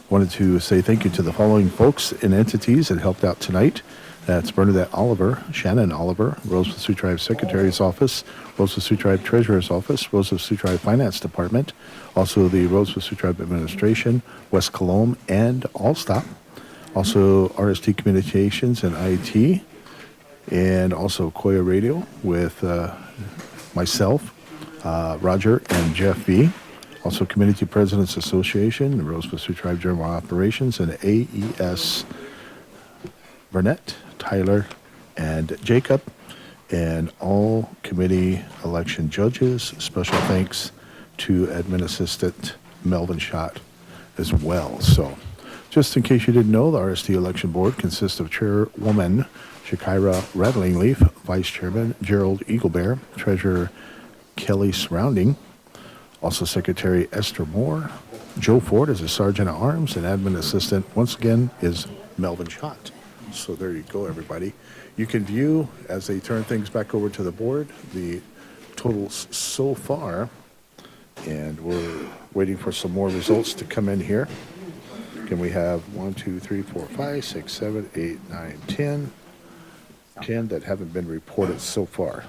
Wanted to say thank you to the following folks and entities that helped out tonight. That's Bernadette Oliver, Shannon Oliver, Rosebud Sioux Tribe Secretary's Office, Rosebud Sioux Tribe Treasurer's Office, Rosebud Sioux Tribe Finance Department, also the Rosebud Sioux Tribe Administration, West Colomb, and Allstop. Also RST Communications and IT, and also Koya Radio with myself, Roger, and Jeff B. Also Community Presidents Association, the Rosebud Sioux Tribe General Operations, and AES Burnett, Tyler, and Jacob, and all committee election judges. Special thanks to Admin Assistant Melvin Schott as well. So, just in case you didn't know, the RST Election Board consists of Chairwoman Shakira Rattlingleaf, Vice Chairman Gerald Eaglebear, Treasurer Kelly Surrounding, also Secretary Esther Moore, Joe Ford is a Sergeant at Arms, and Admin Assistant, once again, is Melvin Schott. So there you go, everybody. You can view, as they turn things back over to the board, the totals so far, and we're waiting for some more results to come in here. Can we have 1, 2, 3, 4, 5, 6, 7, 8, 9, 10? 10 that haven't been reported so far.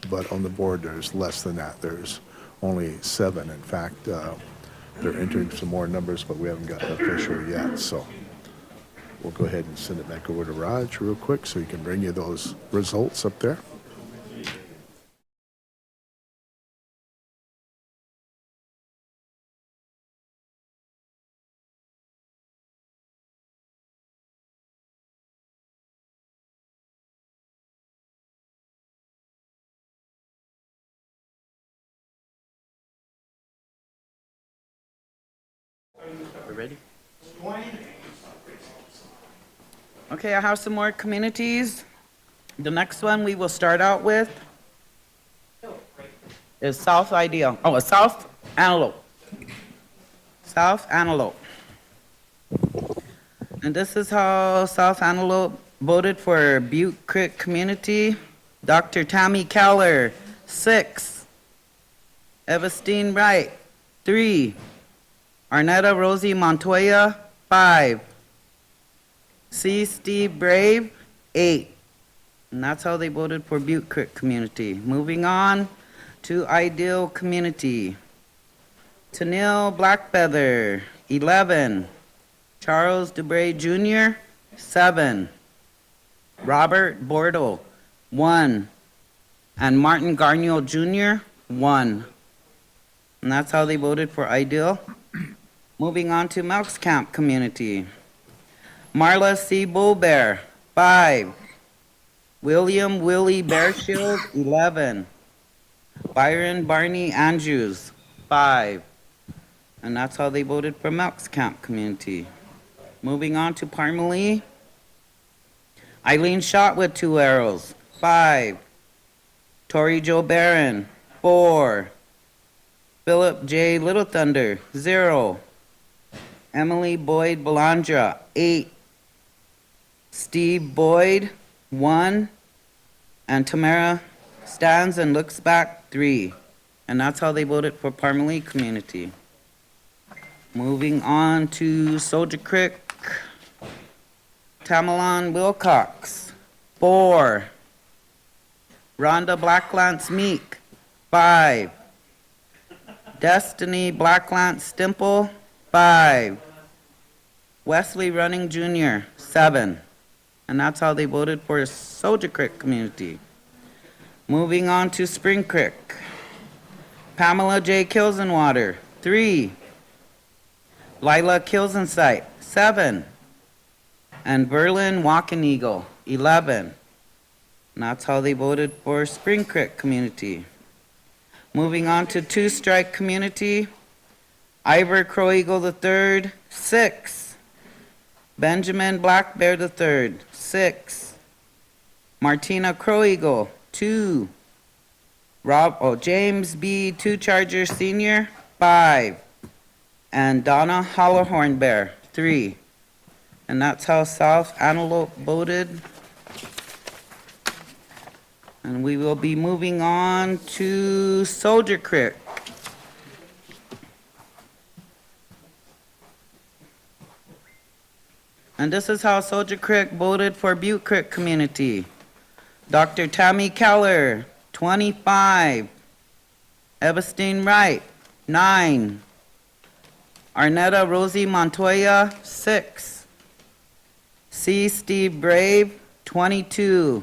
But on the board, there's less than that. There's only 7. In fact, they're entering some more numbers, but we haven't gotten official yet. So we'll go ahead and send it back over to Raj real quick so he can bring you those results up there. We're ready? Okay, I have some more communities. The next one we will start out with is South Antelope. South Antelope. And this is how South Antelope voted for Butte Creek community. Dr. Tammy Keller, 6. Evestine Wright, 3. Arnetta Rosie Montoya, 5. C. Steve Brave, 8. And that's how they voted for Butte Creek community. Moving on to Ideal community. Tennille Blackfeather, 11. Charles Dubray Jr., 7. Robert Bordeaux, 1. And Martin Garnier Jr., 1. And that's how they voted for Ideal. Moving on to Melks Camp community. Marla C. Bullbear, 5. William Willie Bearshield, 11. Byron Barney Andrews, 5. And that's how they voted for Melks Camp community. Moving on to Parmalee. Eileen Schott with 2 arrows, 5. Tori Jo Barron, 4. Philip J. Little Thunder, 0. Emily Boyd Belandra, 8. Steve Boyd, 1. And Tamara Stands and Looks Back, 3. And that's how they voted for Parmalee community. Moving on to Soldier Creek. Tamalon Wilcox, 4. Rhonda Blacklance Meek, 5. Destiny Blacklance Stimple, 5. Wesley Running Jr., 7. And that's how they voted for Soldier Creek community. Moving on to Spring Creek. Pamela J. Kilsenwater, 3. Lila Kilsensight, 7. And Berlin Walking Eagle, 11. And that's how they voted for Spring Creek community. Moving on to Two Strike community. Ivor Crow Eagle III, 6. Benjamin Black Bear III, 6. Martina Crow Eagle, 2. James B. Two Charger Sr., 5. And Donna Hollowhorn Bear, 3. And that's how South Antelope voted. And we will be moving on to Soldier Creek. And this is how Soldier Creek voted for Butte Creek Community. Dr. Tammy Keller, 25. Evestine Wright, 9. Arnetta Rosie Montoya, 6. C. Steve Brave, 22.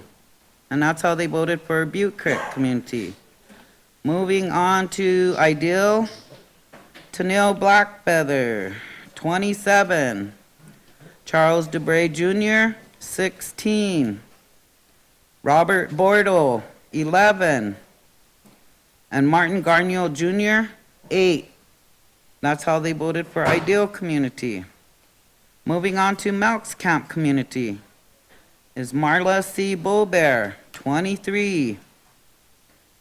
And that's how they voted for Butte Creek Community. Moving on to Ideal, Tennille Blackfeather, 27. Charles DeBray Jr., 16. Robert Bordeaux, 11. And Martin Garnier Jr., 8. That's how they voted for Ideal Community. Moving on to Melks Camp Community is Marla C. Bullbear, 23.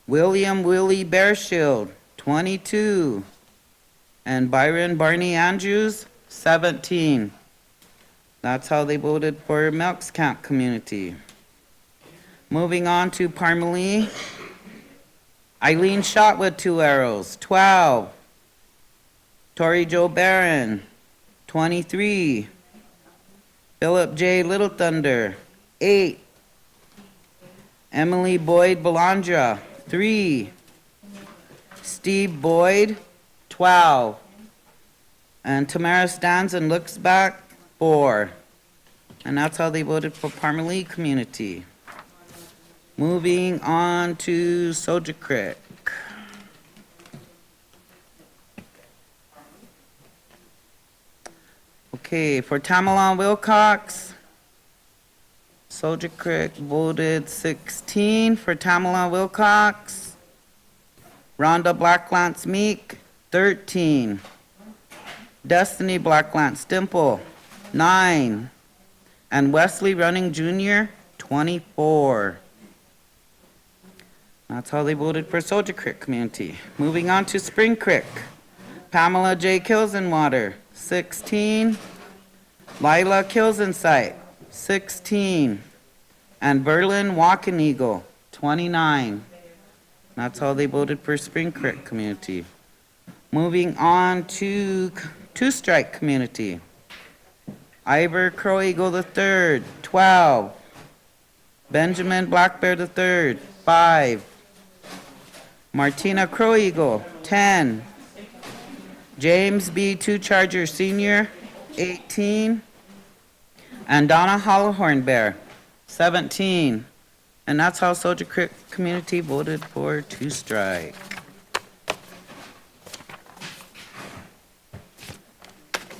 William Willie Bearshield, 22. And Byron Barney Andrews, 17. That's how they voted for Melks Camp Community. Moving on to Parmalee, Eileen shot with 2 arrows, 12. Tori Jo Barron, 23. Philip J. Little Thunder, 8. Emily Boyd Belandra, 3. Steve Boyd, 12. And Tamara stands and looks back, 4. And that's how they voted for Parmalee Community. Moving on to Soldier Creek. Okay, for Tamalon Wilcox, Soldier Creek voted 16 for Tamalon Wilcox. Rhonda Blacklance Meek, 13. Destiny Blacklance Dimple, 9. And Wesley Running Jr., 24. That's how they voted for Soldier Creek Community. Moving on to Spring Creek. Pamela J. Kilsenwater, 16. Lila Kilsensight, 16. And Berlin Walking Eagle, 29. That's how they voted for Spring Creek Community. Moving on to Two Strike Community. Ivor Crow Eagle III, 12. Benjamin Black Bear III, 5. Martina Crow Eagle, 10. James B. Two Charger Sr., 18. And Donna Hollowhorn Bear, 17. And that's how Soldier Creek Community voted for Two Strike.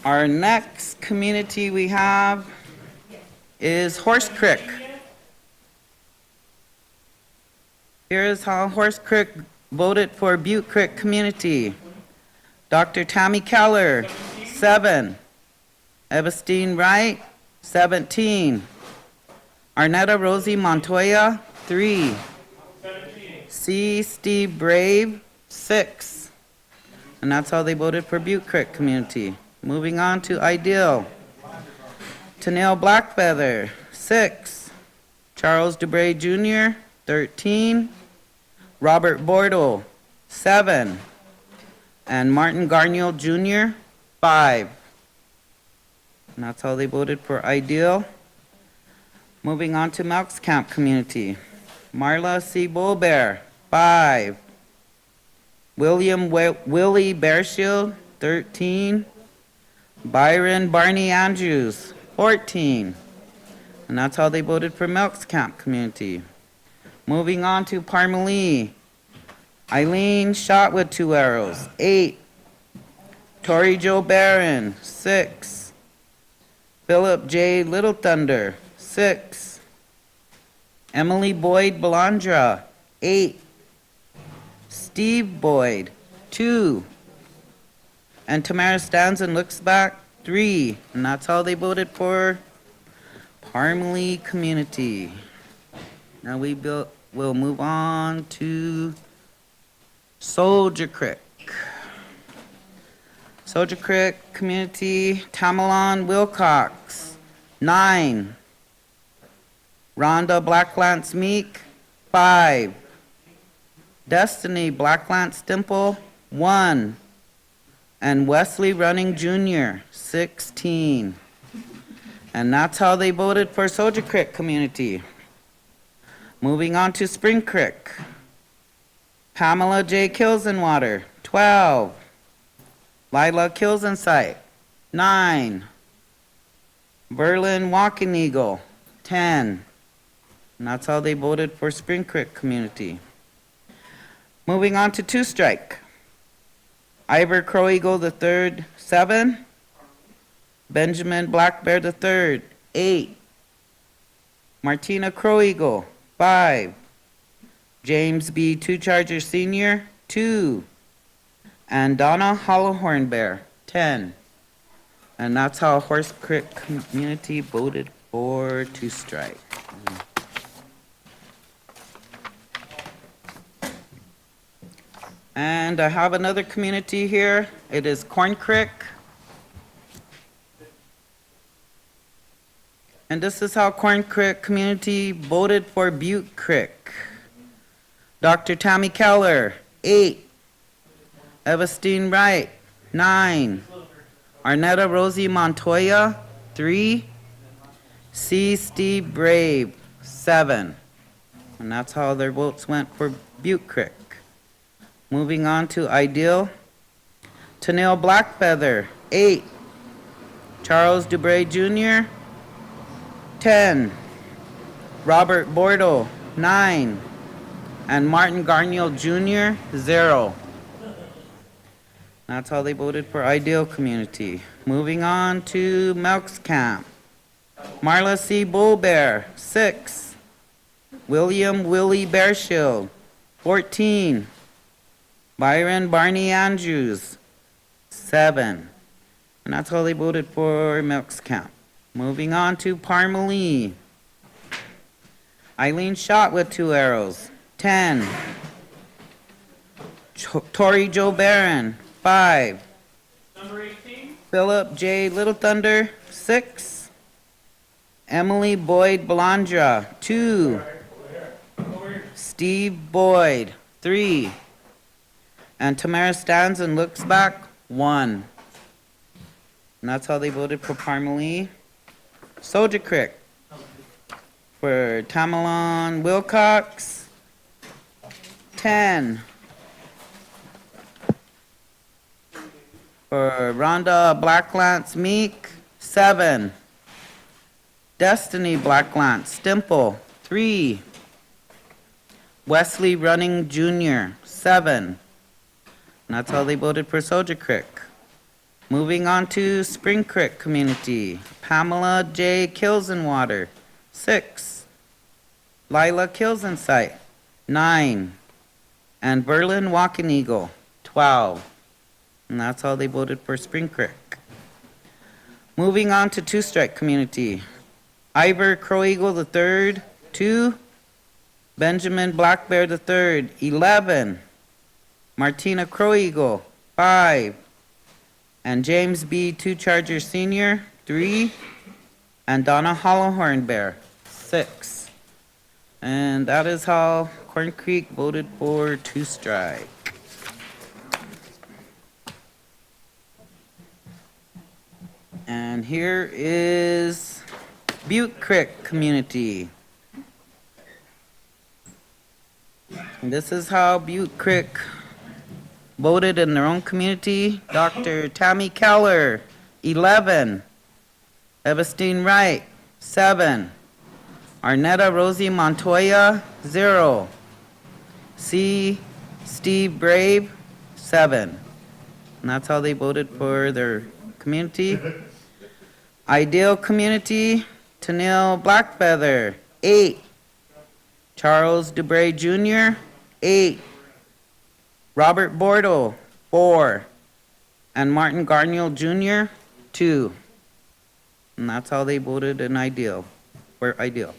Our next community we have is Horse Creek. Here is how Horse Creek voted for Butte Creek Community. Dr. Tammy Keller, 7. Evestine Wright, 17. Arnetta Rosie Montoya, 3. C. Steve Brave, 6. And that's how they voted for Butte Creek Community. Moving on to Ideal. Tennille Blackfeather, 6. Charles DeBray Jr., 13. Robert Bordeaux, 7. And Martin Garnier Jr., 5. And that's how they voted for Ideal. Moving on to Melks Camp Community. Marla C. Bullbear, 5. William Willie Bearshield, 13. Byron Barney Andrews, 14. And that's how they voted for Melks Camp Community. Moving on to Parmalee. Eileen shot with 2 arrows, 8. Tori Jo Barron, 6. Philip J. Little Thunder, 6. Emily Boyd Belandra, 8. Steve Boyd, 2. And Tamara stands and looks back, 3. And that's how they voted for Parmalee Community. Now we'll move on to Soldier Creek. Soldier Creek Community, Tamalon Wilcox, 9. Rhonda Blacklance Meek, 5. Destiny Blacklance Dimple, 1. And Wesley Running Jr., 16. And that's how they voted for Soldier Creek community. Moving on to Spring Creek. Pamela J. Kilsenwater, 12. Lila Kilsensight, 9. Berlin Walking Eagle, 10. And that's how they voted for Spring Creek community. Moving on to Two Strike. Ivor Crow Eagle III, 7. Benjamin Black Bear III, 8. Martina Crow Eagle, 5. James B. Two Charger Sr., 2. And Donna Hollowhorn Bear, 10. And that's how Horse Creek community voted for Two Strike. And I have another community here. It is Corn Creek. And this is how Corn Creek community voted for Butte Creek. Dr. Tammy Keller, 8. Evestine Wright, 9. Arnetta Rosie Montoya, 3. C. Steve Brave, 7. And that's how their votes went for Butte Creek. Moving on to Ideal. Tennille Blackfeather, 8. Charles Dubray Jr., 10. Robert Bordeaux, 9. And Martin Garniel Jr., 0. That's how they voted for Ideal Community. Moving on to Melks Camp. Marla C. Bullbear, 6. William Willie Bearshield, 14. Byron Barney Andrews, 7. And that's how they voted for Melks Camp. Moving on to Parmalee. Eileen Shot with 2 arrows, 10. Tori Joe Barron, 5. Number 18. Philip J. Little Thunder, 6. Emily Boyd Belandra, 2. Steve Boyd, 3. And Tamara Stands and Looks Back, 1. And that's how they voted for Parmalee. Soldier Creek. For Tamalon Wilcox, 10. For Rhonda Blacklance Meek, 7. Destiny Blacklance Stimple, 3. Wesley Running Jr., 7. And that's how they voted for Soldier Creek. Moving on to Spring Creek Community. Pamela J. Kilsenwater, 6. Lila Kilsensight, 9. And Berlin Walking Eagle, 12. And that's how they voted for Spring Creek. Moving on to Two Strike Community. Ivor Crow Eagle III, 2. Benjamin Black Bear III, 11. Martina Crow Eagle, 5. And James B. Two Charger Sr., 3. And Donna Hollowhorn Bear, 6. And that is how Corn Creek voted for Two Strike. And here is Butte Creek Community. And this is how Butte Creek voted in their own community. Dr. Tammy Keller, 11. Evestine Wright, 7. Arnetta Rosie Montoya, 0. C. Steve Brave, 7. And that's how they voted for their community. Ideal Community, Tennille Blackfeather, 8. Charles Dubray Jr., 8. Robert Bordeaux, 4. And Martin Garniel Jr., 2. And that's how they voted in Ideal, for Ideal.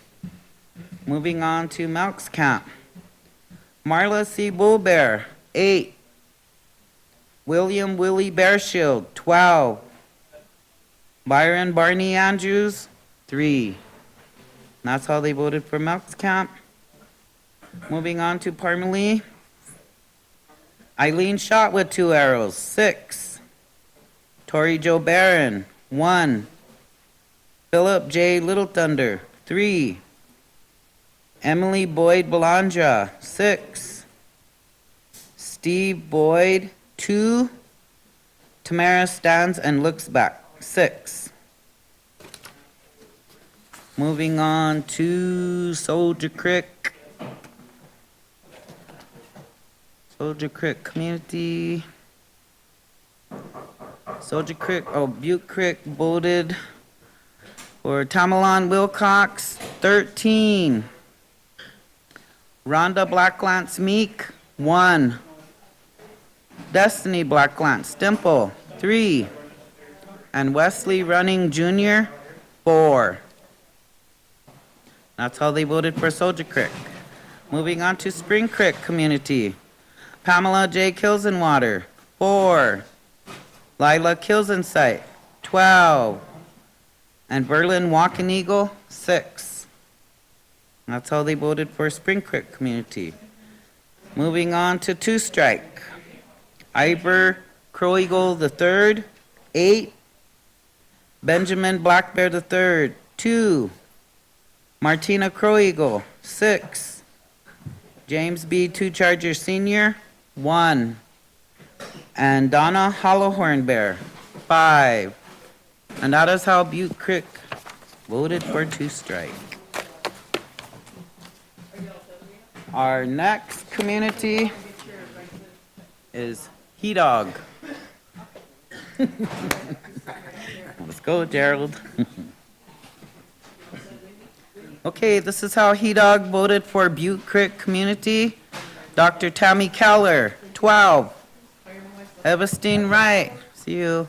Moving on to Melks Camp. Marla C. Bullbear, 8. William Willie Bearshield, 12. Byron Barney Andrews, 3. And that's how they voted for Melks Camp. Moving on to Parmalee. Eileen Shot with 2 arrows, 6. Tori Joe Barron, 1. Philip J. Little Thunder, 3. Emily Boyd Belandra, 6. Steve Boyd, 2. Tamara stands and looks back, 6. Moving on to Soldier Creek. Soldier Creek Community. Soldier Creek, Butte Creek voted for Tamalon Wilcox, 13. Rhonda Blacklance Meek, 1. Destiny Blacklance Dimple, 3. And Wesley Running Jr., 4. That's how they voted for Soldier Creek. Moving on to Spring Creek Community. Pamela J. Kilsenwater, 4. Lila Kilsensight, 12. And Berlin Walking Eagle, 6. That's how they voted for Spring Creek Community. Moving on to Two Strike. Ivor Crow Eagle III, 8. Benjamin Black Bear III, 2. Martina Crow Eagle, 6. James B. Two Charger Sr., 1. And Donna Hollowhorn Bear, 5. And that is how Butte Creek voted for Two Strike. Our next community is He Dog. Let's go, Gerald. Okay, this is how He Dog voted for Butte Creek Community. Dr. Tammy Keller, 12. Evestine Wright, see you.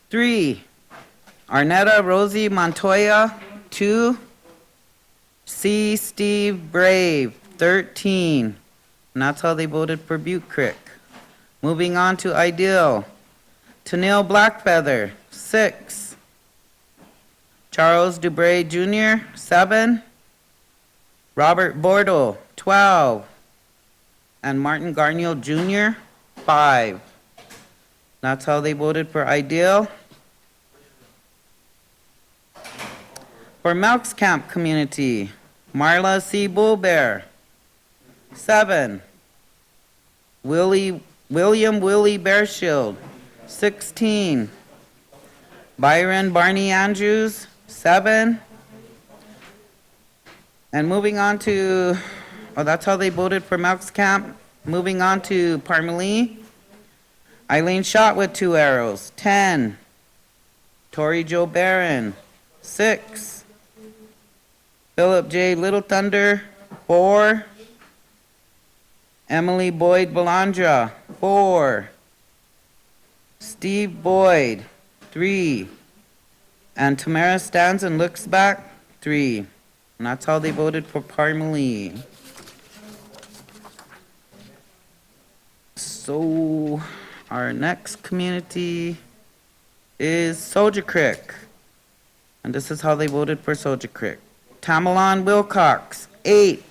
3. Arnetta Rosie Montoya, 2. C. Steve Brave, 13. And that's how they voted for Butte Creek. Moving on to Ideal. Tennille Blackfeather, 6. Charles Dubray Jr., 7. Robert Bordeaux, 12. And Martin Garniel Jr., 5. That's how they voted for Ideal. For Melks Camp Community, Marla C. Bullbear, 7. William Willie Bearshield, 16. Byron Barney Andrews, 7. And moving on to, that's how they voted for Melks Camp. Moving on to Parmalee, Eileen Shot with 2 arrows, 10. Tori Jo Barron, 6. Philip J. Little Thunder, 4. Emily Boyd Belandra, 4. Steve Boyd, 3. And Tamara stands and looks back, 3. And that's how they voted for Parmalee. So our next community is Soldier Creek. And this is how they voted for Soldier Creek. Tamalon Wilcox, 8.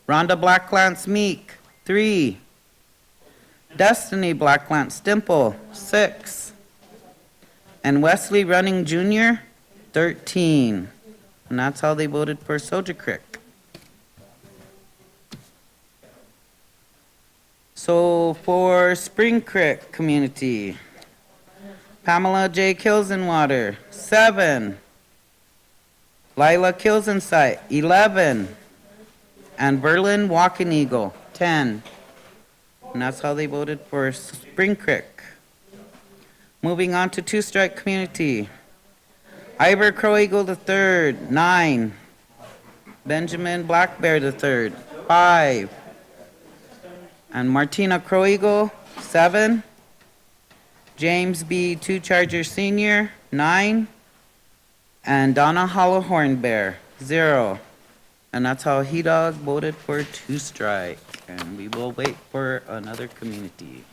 Rhonda Blacklance Meek, 3. Destiny Blacklance Dimple, 6. And Wesley Running Jr., 13. And that's how they voted for Soldier Creek. So for Spring Creek Community, Pamela J. Kilsenwater, 7. Lila Kilsensight, 11. And Berlin Walking Eagle, 10. And that's how they voted for Spring Creek. Moving on to Two Strike Community. Ivor Crow Eagle III, 9. Benjamin Black Bear III, 5. And Martina Crow Eagle, 7. James B. Two Charger Sr., 9. And Donna Hollowhorn Bear, 0. And that's how He Dog voted for Two Strike. And we will wait for another community.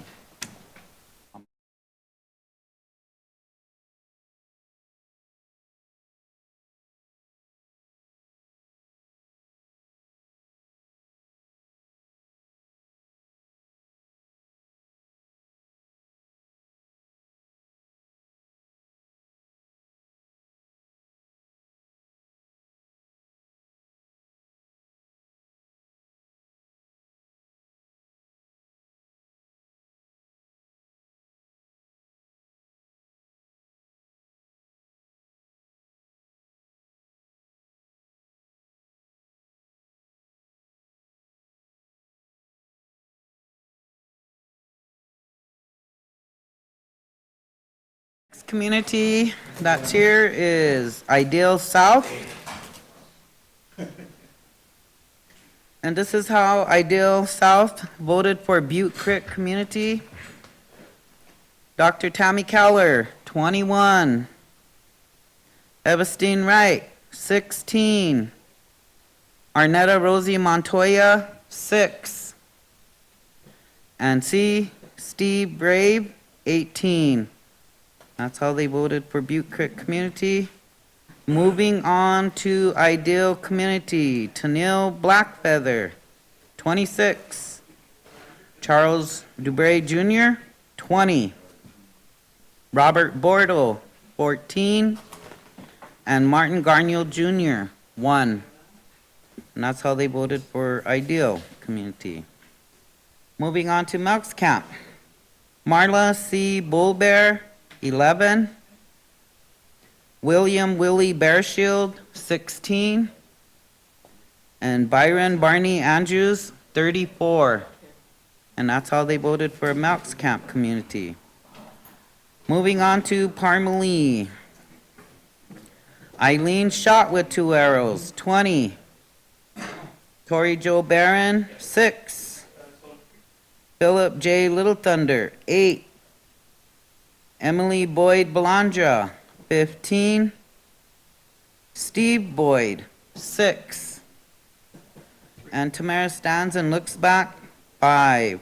Next community that's here is Ideal South. And this is how Ideal South voted for Butte Creek community. Dr. Tammy Keller, 21. Evestine Wright, 16. Arnetta Rosie Montoya, 6. And C. Steve Brave, 18. That's how they voted for Butte Creek community. Moving on to Ideal Community, Tennille Blackfeather, 26. Charles Dubray Jr., 20. Robert Bordeaux, 14. And Martin Garniel Jr., 1. And that's how they voted for Ideal Community. Moving on to Melks Camp. Marla C. Bullbear, 11. William Willie Bearshield, 16. And Byron Barney Andrews, 34. And that's how they voted for Melks Camp community. Moving on to Parmalee. Eileen Shot with 2 arrows, 20. Tori Jo Barron, 6. Philip J. Little Thunder, 8. Emily Boyd Belandra, 15. Steve Boyd, 6. And Tamara stands and looks back, 5.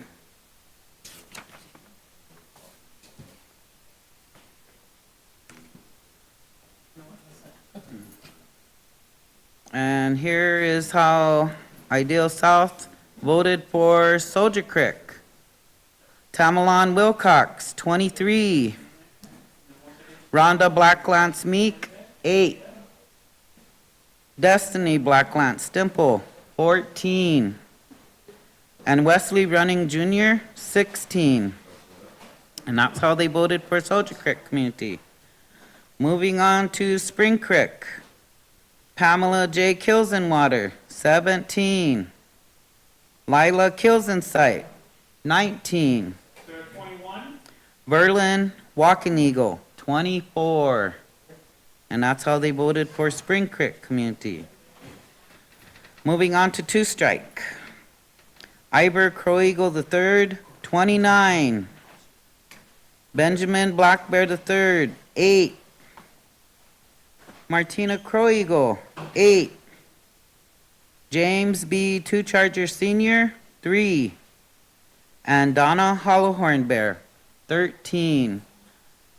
And here is how Ideal South voted for Soldier Creek. Tamalon Wilcox, 23. Rhonda Blacklance Meek, 8. Destiny Blacklance Stimple, 14. And Wesley Running Jr., 16. And that's how they voted for Soldier Creek community. Moving on to Spring Creek. Pamela J. Kilsenwater, 17. Lila Kilsensight, 19. There are 21. Verlin Walking Eagle, 24. And that's how they voted for Spring Creek community. Moving on to Two Strike. Ivor Crow Eagle III, 29. Benjamin Black Bear III, 8. Martina Crow Eagle, 8. James B. Two Charger Sr., 3. And Donna Hollowhorn Bear, 13.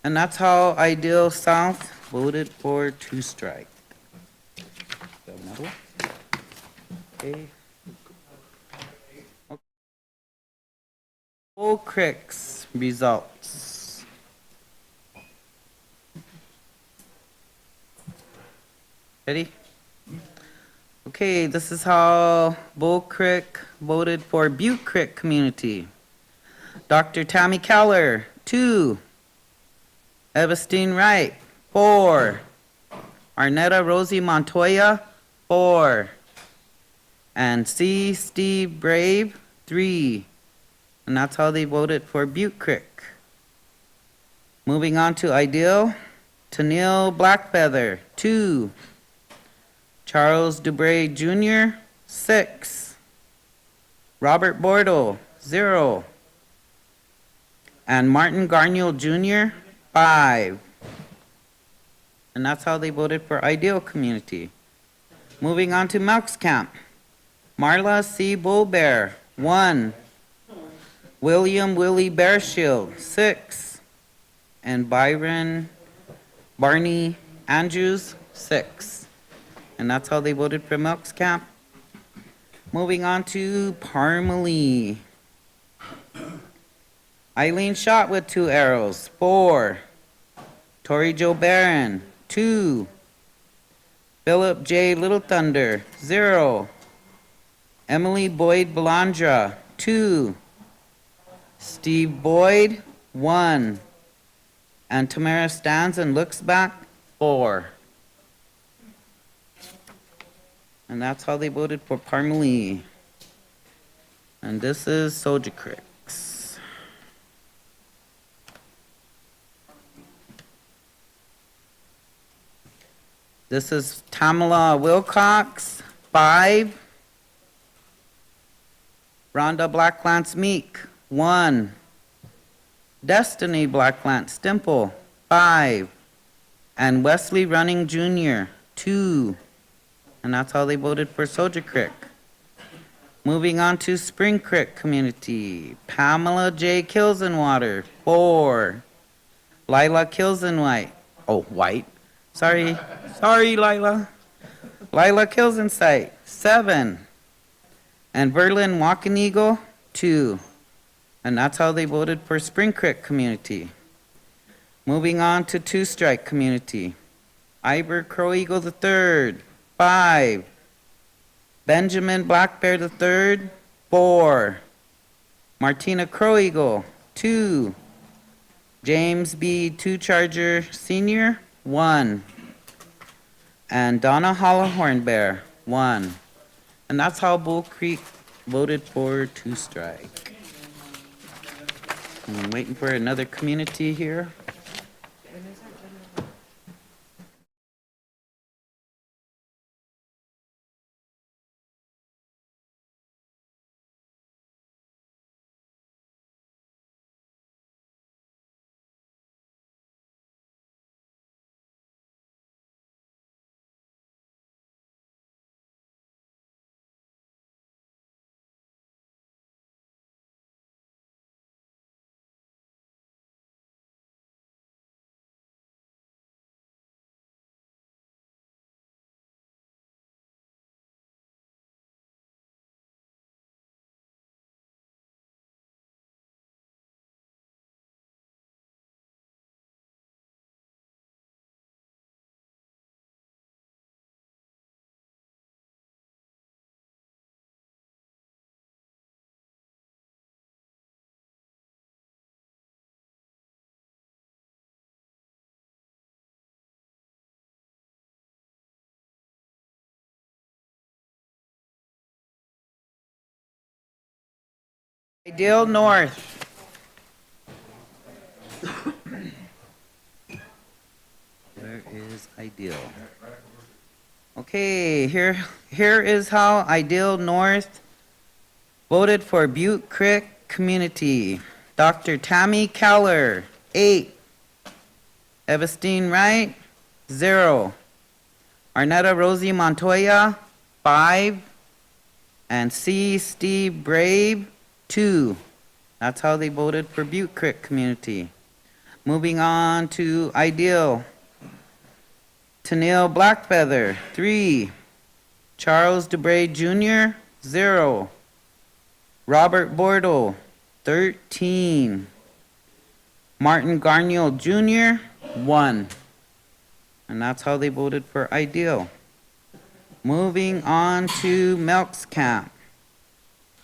And that's how Ideal South voted for Two Strike. Okay. Bull Creek's results. Ready? Okay, this is how Bull Creek voted for Butte Creek community. Dr. Tammy Keller, 2. Evestine Wright, 4. Arnetta Rosie Montoya, 4. And C. Steve Brave, 3. And that's how they voted for Butte Creek. Moving on to Ideal, Tennille Blackfeather, 2. Charles Dubray Jr., 6. Robert Bordeaux, 0. And Martin Garniel Jr., 5. And that's how they voted for Ideal Community. Moving on to Melks Camp. Marla C. Bullbear, 1. William Willie Bearshield, 6. And Byron Barney Andrews, 6. And that's how they voted for Melks Camp. Moving on to Parmalee. Eileen Shot with 2 arrows, 4. Tori Jo Barron, 2. Philip J. Little Thunder, 0. Emily Boyd Belandra, 2. Steve Boyd, 1. And Tamara stands and looks back, 4. And that's how they voted for Parmalee. And this is Soldier Creek's. This is Tamala Wilcox, 5. Rhonda Blacklance Meek, 1. Destiny Blacklance Dimple, 5. And Wesley Running Jr., 2. And that's how they voted for Soldier Creek. Moving on to Spring Creek Community. Pamela J. Kilsenwater, 4. Lila Kilsenwhite. Oh, White. Sorry, Lila. Lila Kilsensight, 7. And Berlin Walking Eagle, 2. And that's how they voted for Spring Creek Community. Moving on to Two Strike Community. Iber Crow Eagle III, 5. Benjamin Black Bear III, 4. Martina Crow Eagle, 2. James B. Two Charger Sr., 1. And Donna Hollowhorn Bear, 1. And that's how Bull Creek voted for Two Strike. I'm waiting for another community here. Ideal North. Where is Ideal? Okay, here is how Ideal North voted for Butte Creek Community. Dr. Tammy Keller, 8. Evestine Wright, 0. Arnetta Rosie Montoya, 5. And C. Steve Brave, 2. That's how they voted for Butte Creek Community. Moving on to Ideal. Tennille Blackfeather, 3. Charles DeBray Jr., 0. Robert Bordeaux, 13. Martin Garniel Jr., 1. And that's how they voted for Ideal. Moving on to Melk's Camp.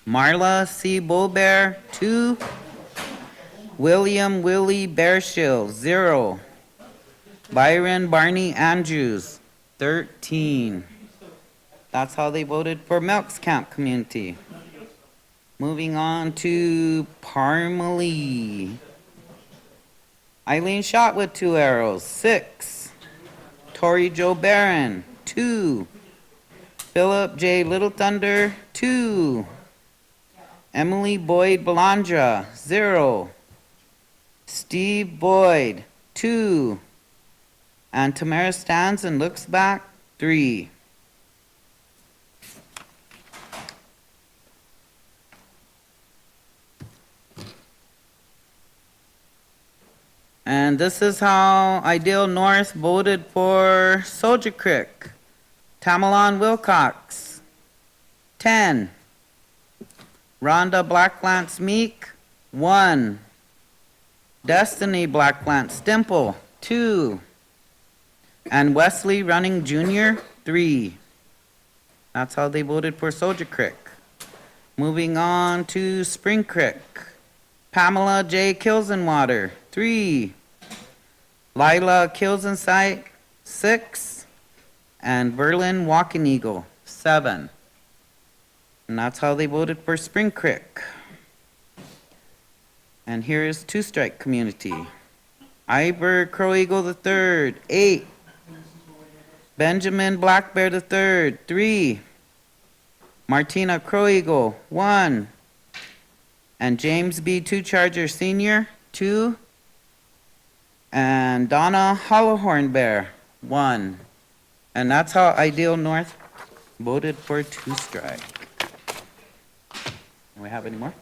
Marla C. Bullbear, 2. William Willie Bearshill, 0. Byron Barney Andrews, 13. That's how they voted for Melk's Camp Community. Moving on to Parmalee. Eileen shot with 2 arrows, 6. Tori Joe Barron, 2. Philip J. Little Thunder, 2. Emily Boyd Belandra, 0. Steve Boyd, 2. And Tamara stands and looks back, 3. And this is how Ideal North voted for Soldier Creek. Tamalon Wilcox, 10. Rhonda Blacklance Meek, 1. Destiny Blacklance Dimple, 2. And Wesley Running Jr., 3. That's how they voted for Soldier Creek. Moving on to Spring Creek. Pamela J. Kilsenwater, 3. Lila Kilsensight, 6. And Berlin Walking Eagle, 7. And that's how they voted for Spring Creek. And here is Two Strike Community. Iber Crow Eagle III, 8. Benjamin Black Bear III, 3. Martina Crow Eagle, 1. And James B. Two Charger Sr., 2. And Donna Hollowhorn Bear, 1. And that's how Ideal North voted for two strike. Do we have any more?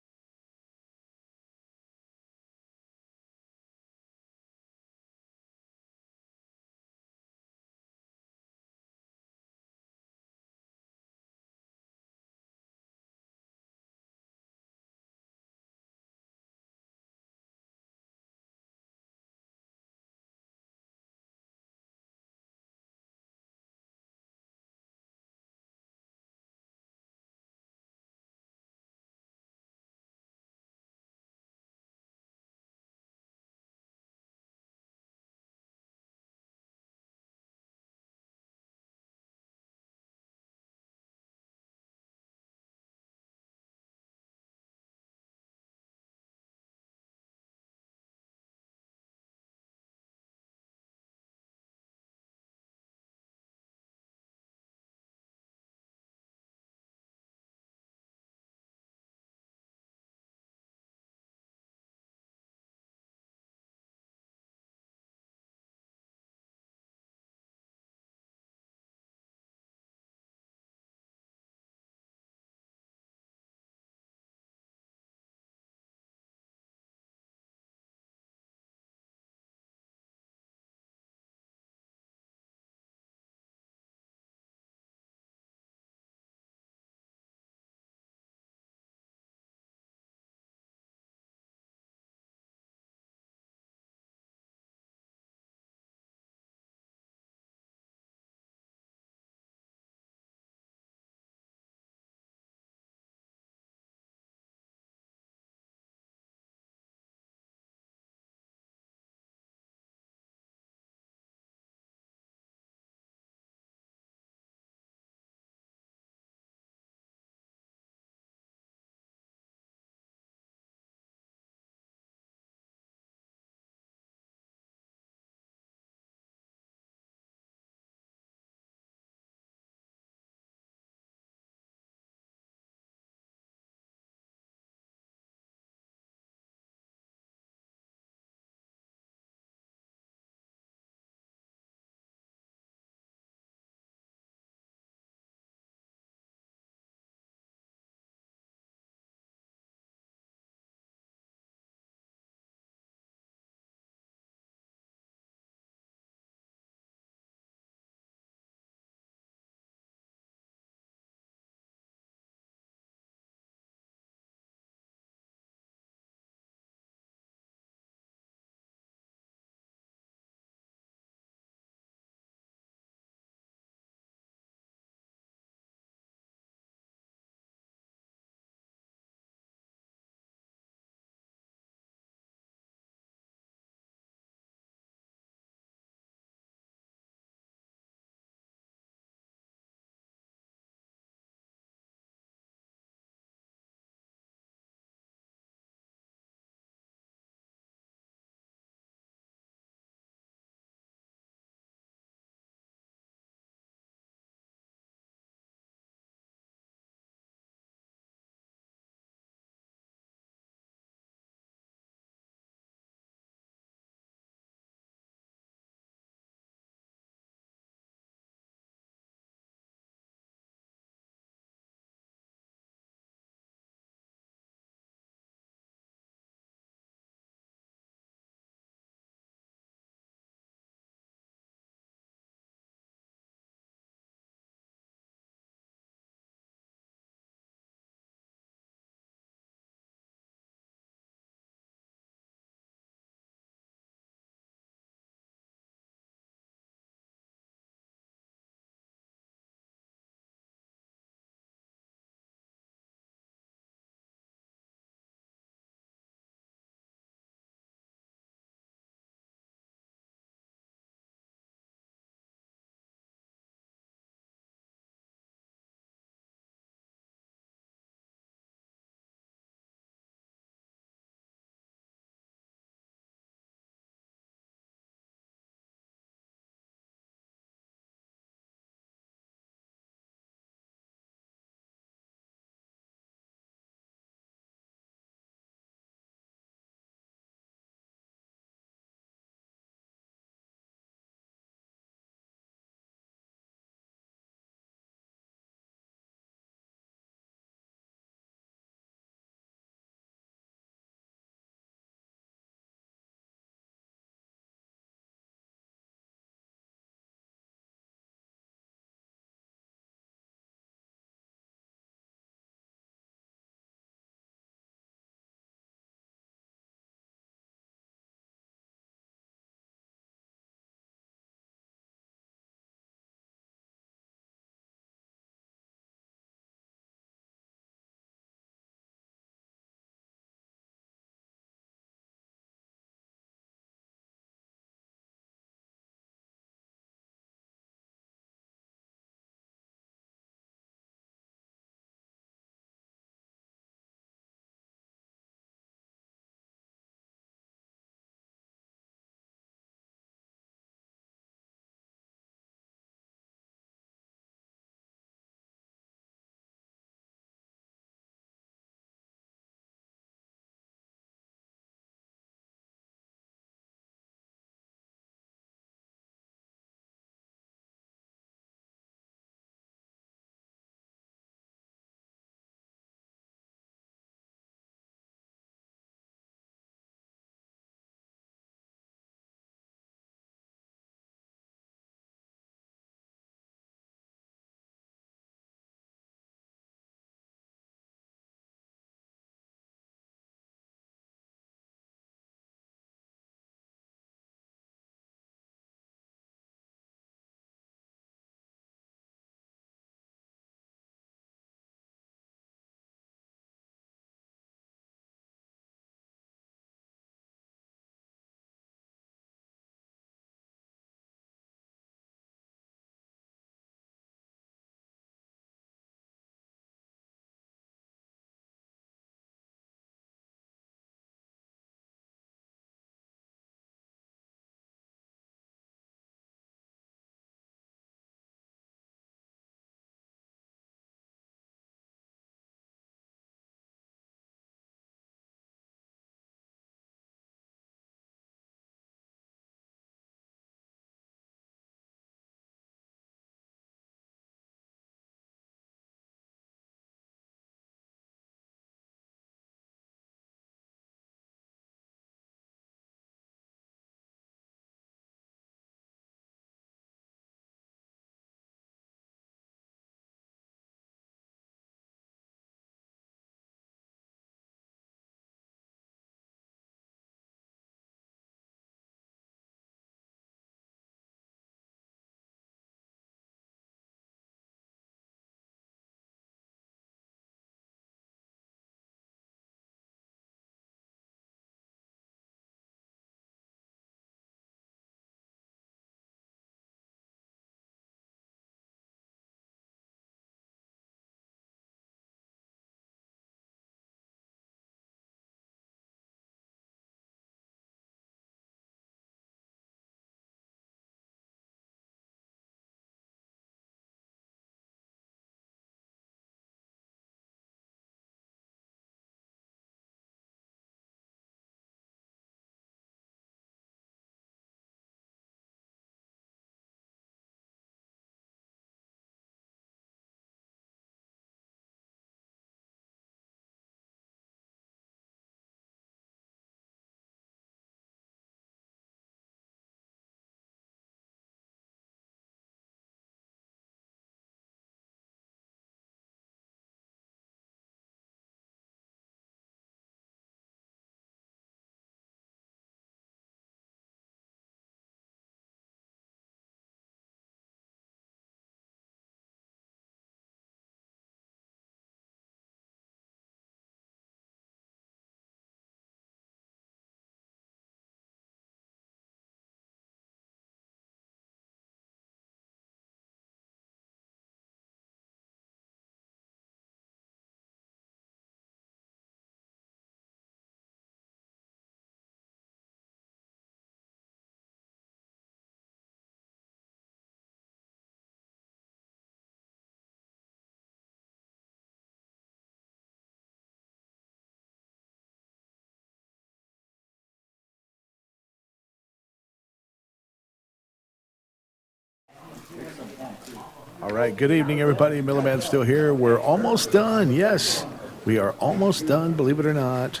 All right, good evening, everybody. Millerman's still here. We're almost done. Yes, we are almost done, believe it or not.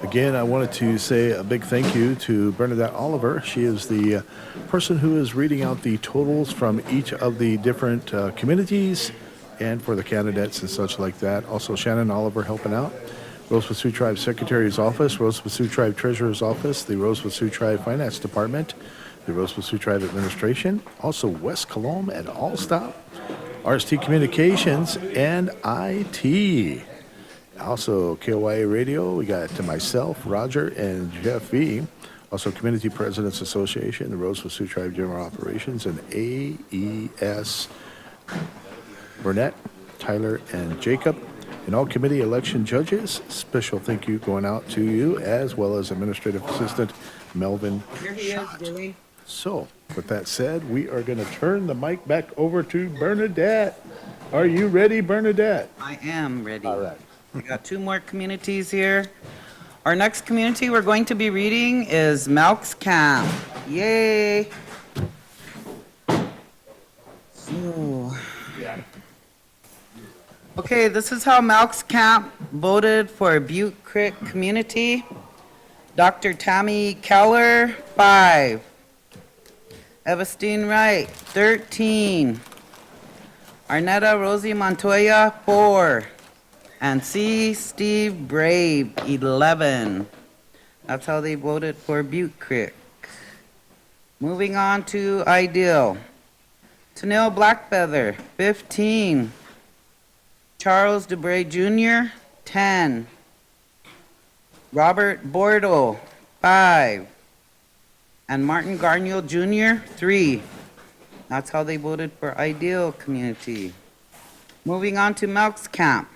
Again, I wanted to say a big thank you to Bernadette Oliver. She is the person who is reading out the totals from each of the different communities and for the candidates and such like that. Also, Shannon Oliver helping out. Rosebud Sioux Tribe Secretary's Office, Rosebud Sioux Tribe Treasurer's Office, the Rosebud Sioux Tribe Finance Department, the Rosebud Sioux Tribe Administration, also West Colomb and Allstop, RST Communications, and IT. Also, KOIA Radio, we got to myself, Roger, and Jeff V. Also, Community Presidents Association, the Rosebud Sioux Tribe General Operations, and AES, Burnett, Tyler, and Jacob. And all committee election judges, special thank you going out to you, as well as Administrative Assistant Melvin Here he is, Schott. Billy. So, with that said, we are going to turn the mic back over to Bernadette. Are you ready, Bernadette? I am ready. All right. We got 2 more communities here. Our next community we're going to be reading is Melks Camp. Yay! So, okay, this is how Melks Camp voted for Butte Creek community. Dr. Tammy Keller, 5. Evestine Wright, 13. Arnetta Rosie Montoya, 4. And C. Steve Brave, 11. That's how they voted for Butte Creek. Moving on to Ideal. Tanil Blackfeather, 15. Charles Dubray Jr., 10. Robert Bordeaux, 5. And Martin Garniel Jr., 3. That's how they voted for Ideal Community. Moving on to Melks Camp.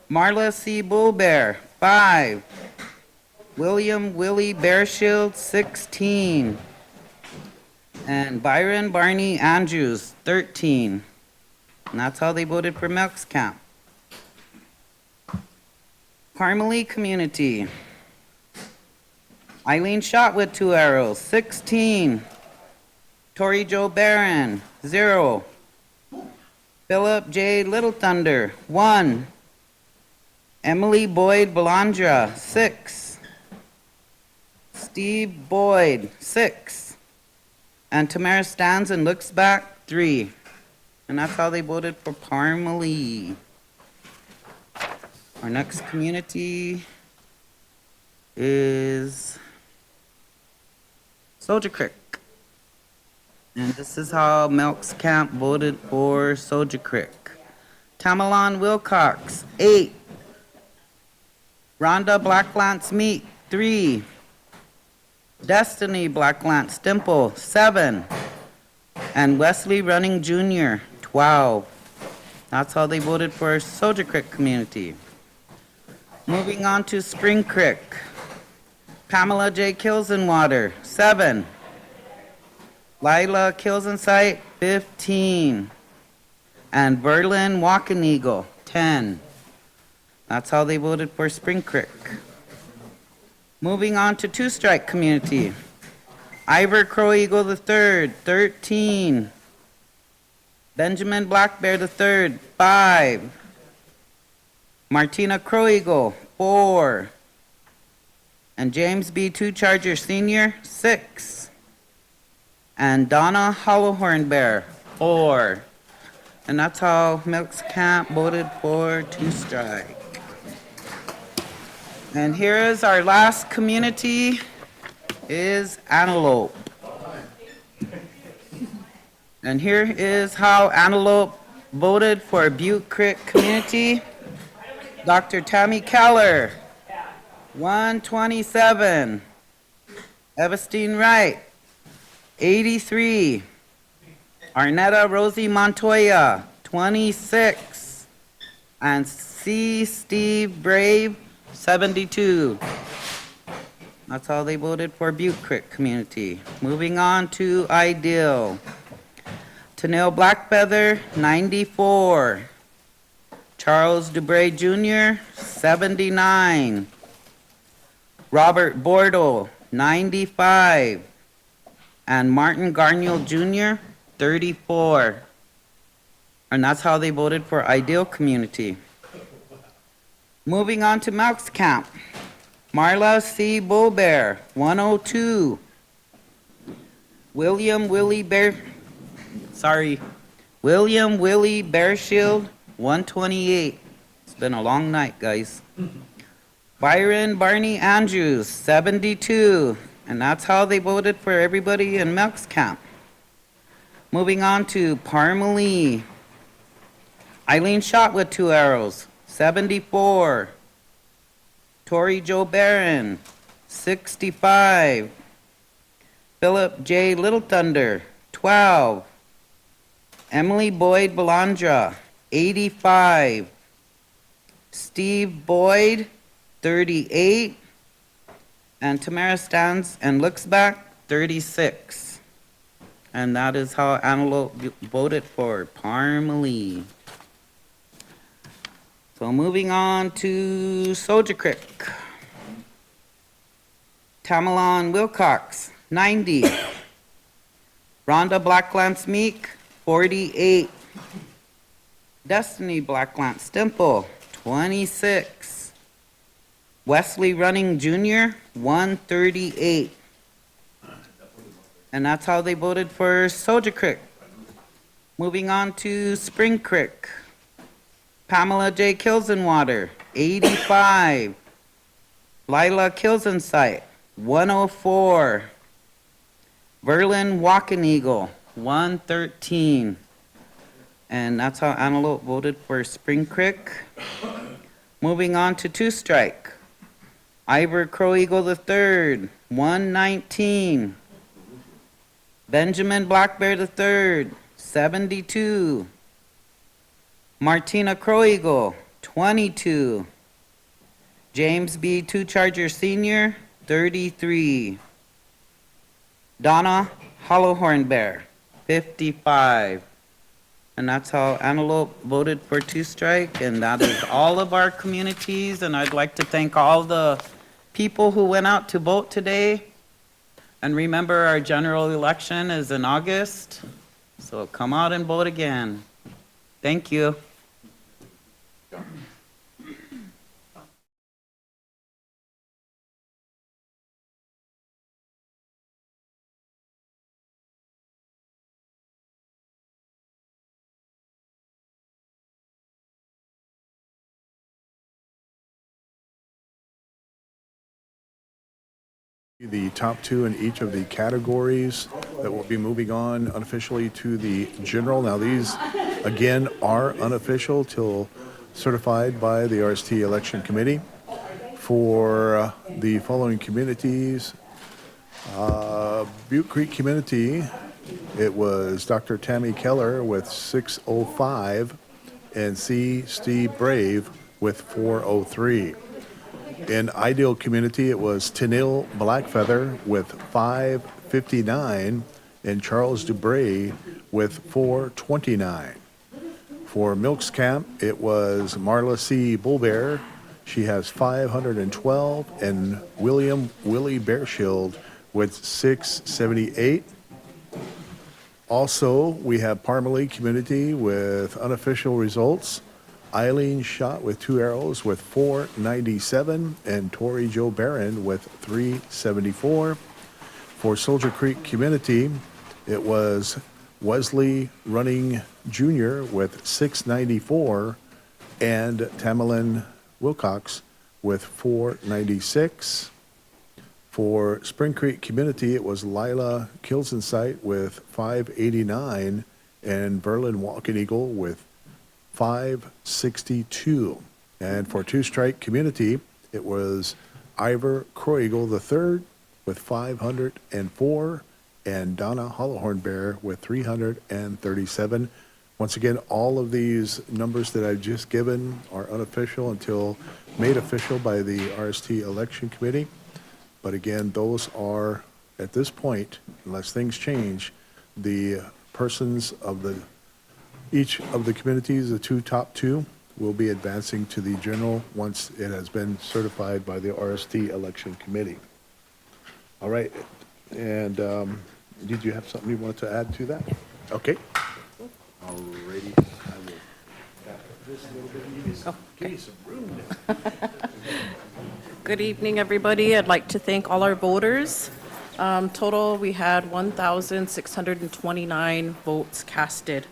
Marla C. Bullbear, 5. William Willie Bearshield, 16. And Byron Barney Andrews, 13. And that's how they voted for Melks Camp. Parmalee Community. Eileen shot with 2 arrows, 16. Tori Jo Barron, 0. Philip J. Little Thunder, 1. Emily Boyd Belandra, 6. Steve Boyd, 6. And Tamara stands and looks back, 3. And that's how they voted for Parmalee. Our next community is Soldier Creek. And this is how Melks Camp voted for Soldier Creek. Tamalon Wilcox, 8. Rhonda Blacklance Meat, 3. Destiny Blacklance Dimple, 7. And Wesley Running Jr., 12. That's how they voted for Soldier Creek community. Moving on to Spring Creek. Pamela J. Kilsenwater, 7. Lila Kilsensight, 15. And Berlin Walking Eagle, 10. That's how they voted for Spring Creek. Moving on to Two Strike community. Ivor Crow Eagle III, 13. Benjamin Black Bear III, 5. Martina Crow Eagle, 4. And James B. Two Charger Sr., 6. And Donna Hollowhorn Bear, 4. And that's how Melks Camp voted for Two Strike. And here is our last community, is Antelope. And here is how Antelope voted for Butte Creek community. Dr. Tammy Keller, 127. Evestine Wright, 83. Arnetta Rosie Montoya, 26. And C. Steve Brave, 72. That's how they voted for Butte Creek community. Moving on to Ideal. Tanil Blackfeather, 94. Charles Dubray Jr., 79. Robert Bordeaux, 95. And Martin Garniel Jr., 34. And that's how they voted for ideal community. Moving on to Melks Camp. Marla C. Bullbear, 102. William Willie Bearshield, 128. It's been a long night, guys. Byron Barney Andrews, 72. And that's how they voted for everybody in Melks Camp. Moving on to Parmalee. Eileen Shot with 2 arrows, 74. Tori Joe Barron, 65. Philip J. Little Thunder, 12. Emily Boyd Belandra, 85. Steve Boyd, 38. And Tamara stands and looks back, 36. And that is how Antelope voted for Parmalee. So moving on to Soldier Creek. Tamalon Wilcox, 90. Rhonda Blacklance Meek, 48. Destiny Blacklance Stimple, 26. Wesley Running Jr., 138. And that's how they voted for Soldier Creek. Moving on to Spring Creek. Pamela J. Kilsenwater, 85. Lila Kilsensight, 104. Verlin Walking Eagle, 113. And that's how Antelope voted for Spring Creek. Moving on to Two Strike. Ivor Crow Eagle III, 119. Benjamin Black Bear III, 72. Martina Crow Eagle, 22. James B. Two Charger Sr., 33. Donna Hollowhorn Bear, 55. And that's how Antelope voted for Two Strike, and that is all of our communities. And I'd like to thank all the people who went out to vote today. And remember, our general election is in August, so come out and vote again. Thank you. The top 2 in each of the categories that will be moving on unofficially to the general. Now these, again, are unofficial till certified by the RST Election Committee. For the following communities, Butte Creek Community, it was Dr. Tammy Keller with 605 and C. Steve Brave with 403. In Ideal Community, it was Tenille Blackfeather with 559 and Charles Dubray with 429. For Milks Camp, it was Marla C. Bullbear. She has 512 and William Willie Bearshield with 678. Also, we have Parmalee Community with unofficial results. Eileen Shot with 2 arrows with 497 and Tori Joe Barron with 374. For Soldier Creek Community, it was Wesley Running Jr. with 694 and Tamalin Wilcox with 496. For Spring Creek Community, it was Lila Kilsensight with 589 and Berlin Walking Eagle with 562. And for Two Strike Community, it was Ivor Crow Eagle III with 504 and Donna Hollowhorn Bear with 337. Once again, all of these numbers that I've just given are unofficial until made official by the RST Election Committee. But again, those are, at this point, unless things change, the persons of each of the communities, the top two, will be advancing to the general once it has been certified by the RST Election Committee. All right, and did you have something you wanted to add to that? Okay. Alrighty. I will back up this a little bit. Give you some room there. Good evening, everybody. I'd like to thank all our voters. Total, we had 1,629 votes casted.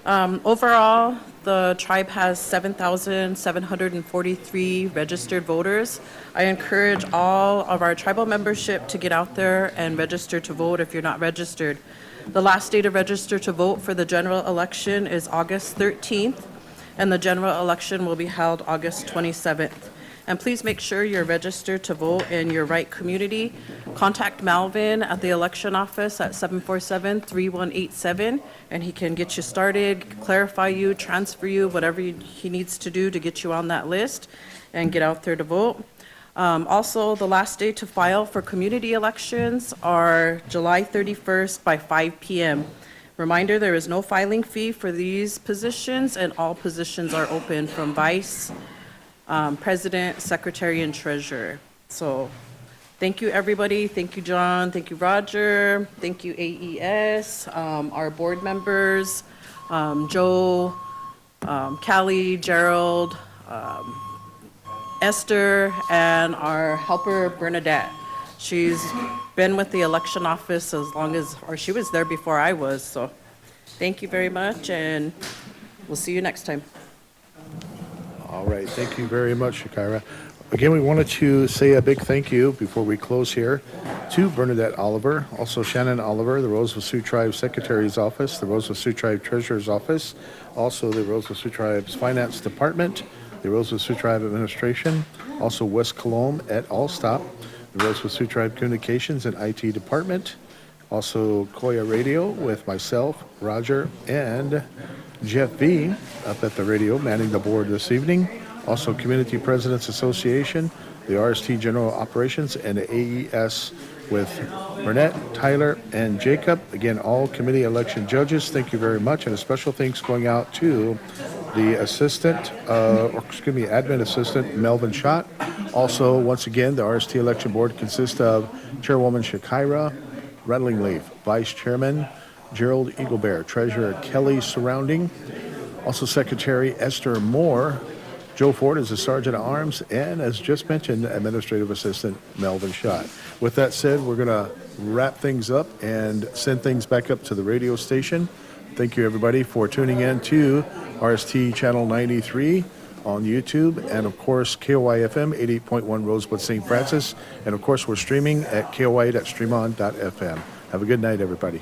Overall, the tribe has 7,743 registered voters. I encourage all of our tribal membership to get out there and register to vote if you're not registered. The last day to register to vote for the general election is August 13th, and the general election will be held August 27th. And please make sure you're registered to vote in your right community. Contact Malvin at the election office at 747-3187, and he can get you started, clarify you, transfer you, whatever he needs to do to get you on that list and get out there to vote. Also, the last day to file for community elections are July 31st by 5 p.m. Reminder, there is no filing fee for these positions, and all positions are open from vice, president, secretary, and treasurer. So thank you, everybody. Thank you, John. Thank you, Roger. Thank you, AES, our board members, Joe, Callie, Gerald, Esther, and our helper, Bernadette. She's been with the election office as long as, or she was there before I was. So thank you very much, and we'll see you next time. All right, thank you very much, Shakira. Again, we wanted to say a big thank you before we close here to Bernadette Oliver, also Shannon Oliver, the Rosebud Sioux Tribe Secretary's Office, the Rosebud Sioux Tribe Treasurer's Office, also the Rosebud Sioux Tribe's Finance Department, the Rosebud Sioux Tribe Administration, also West Colomb at Allstop, the Rosebud Sioux Tribe Communications and IT Department, also Koya Radio with myself, Roger, and Jeff V. up at the radio manning the board this evening. Also Community Presidents Association, the RST General Operations, and the AES with Burnett, Tyler, and Jacob. Again, all committee election judges, thank you very much. And a special thanks going out to the admin assistant, Melvin Schott. Also, once again, the RST election board consists of Chairwoman Shakira Rattling Leaf, Vice Chairman Gerald Eaglebear, Treasurer Kelly Surrounding, also Secretary Esther Moore, Joe Ford is the Sergeant at Arms, and as just mentioned, Administrative Assistant Melvin Schott. With that said, we're going to wrap things up and send things back up to the radio station. Thank you, everybody, for tuning in to RST Channel 93 on YouTube, and of course, KOI-FM 88.1 Rosebud St. Francis, and of course, we're streaming at KOI.streamon.fm. Have a good night, everybody.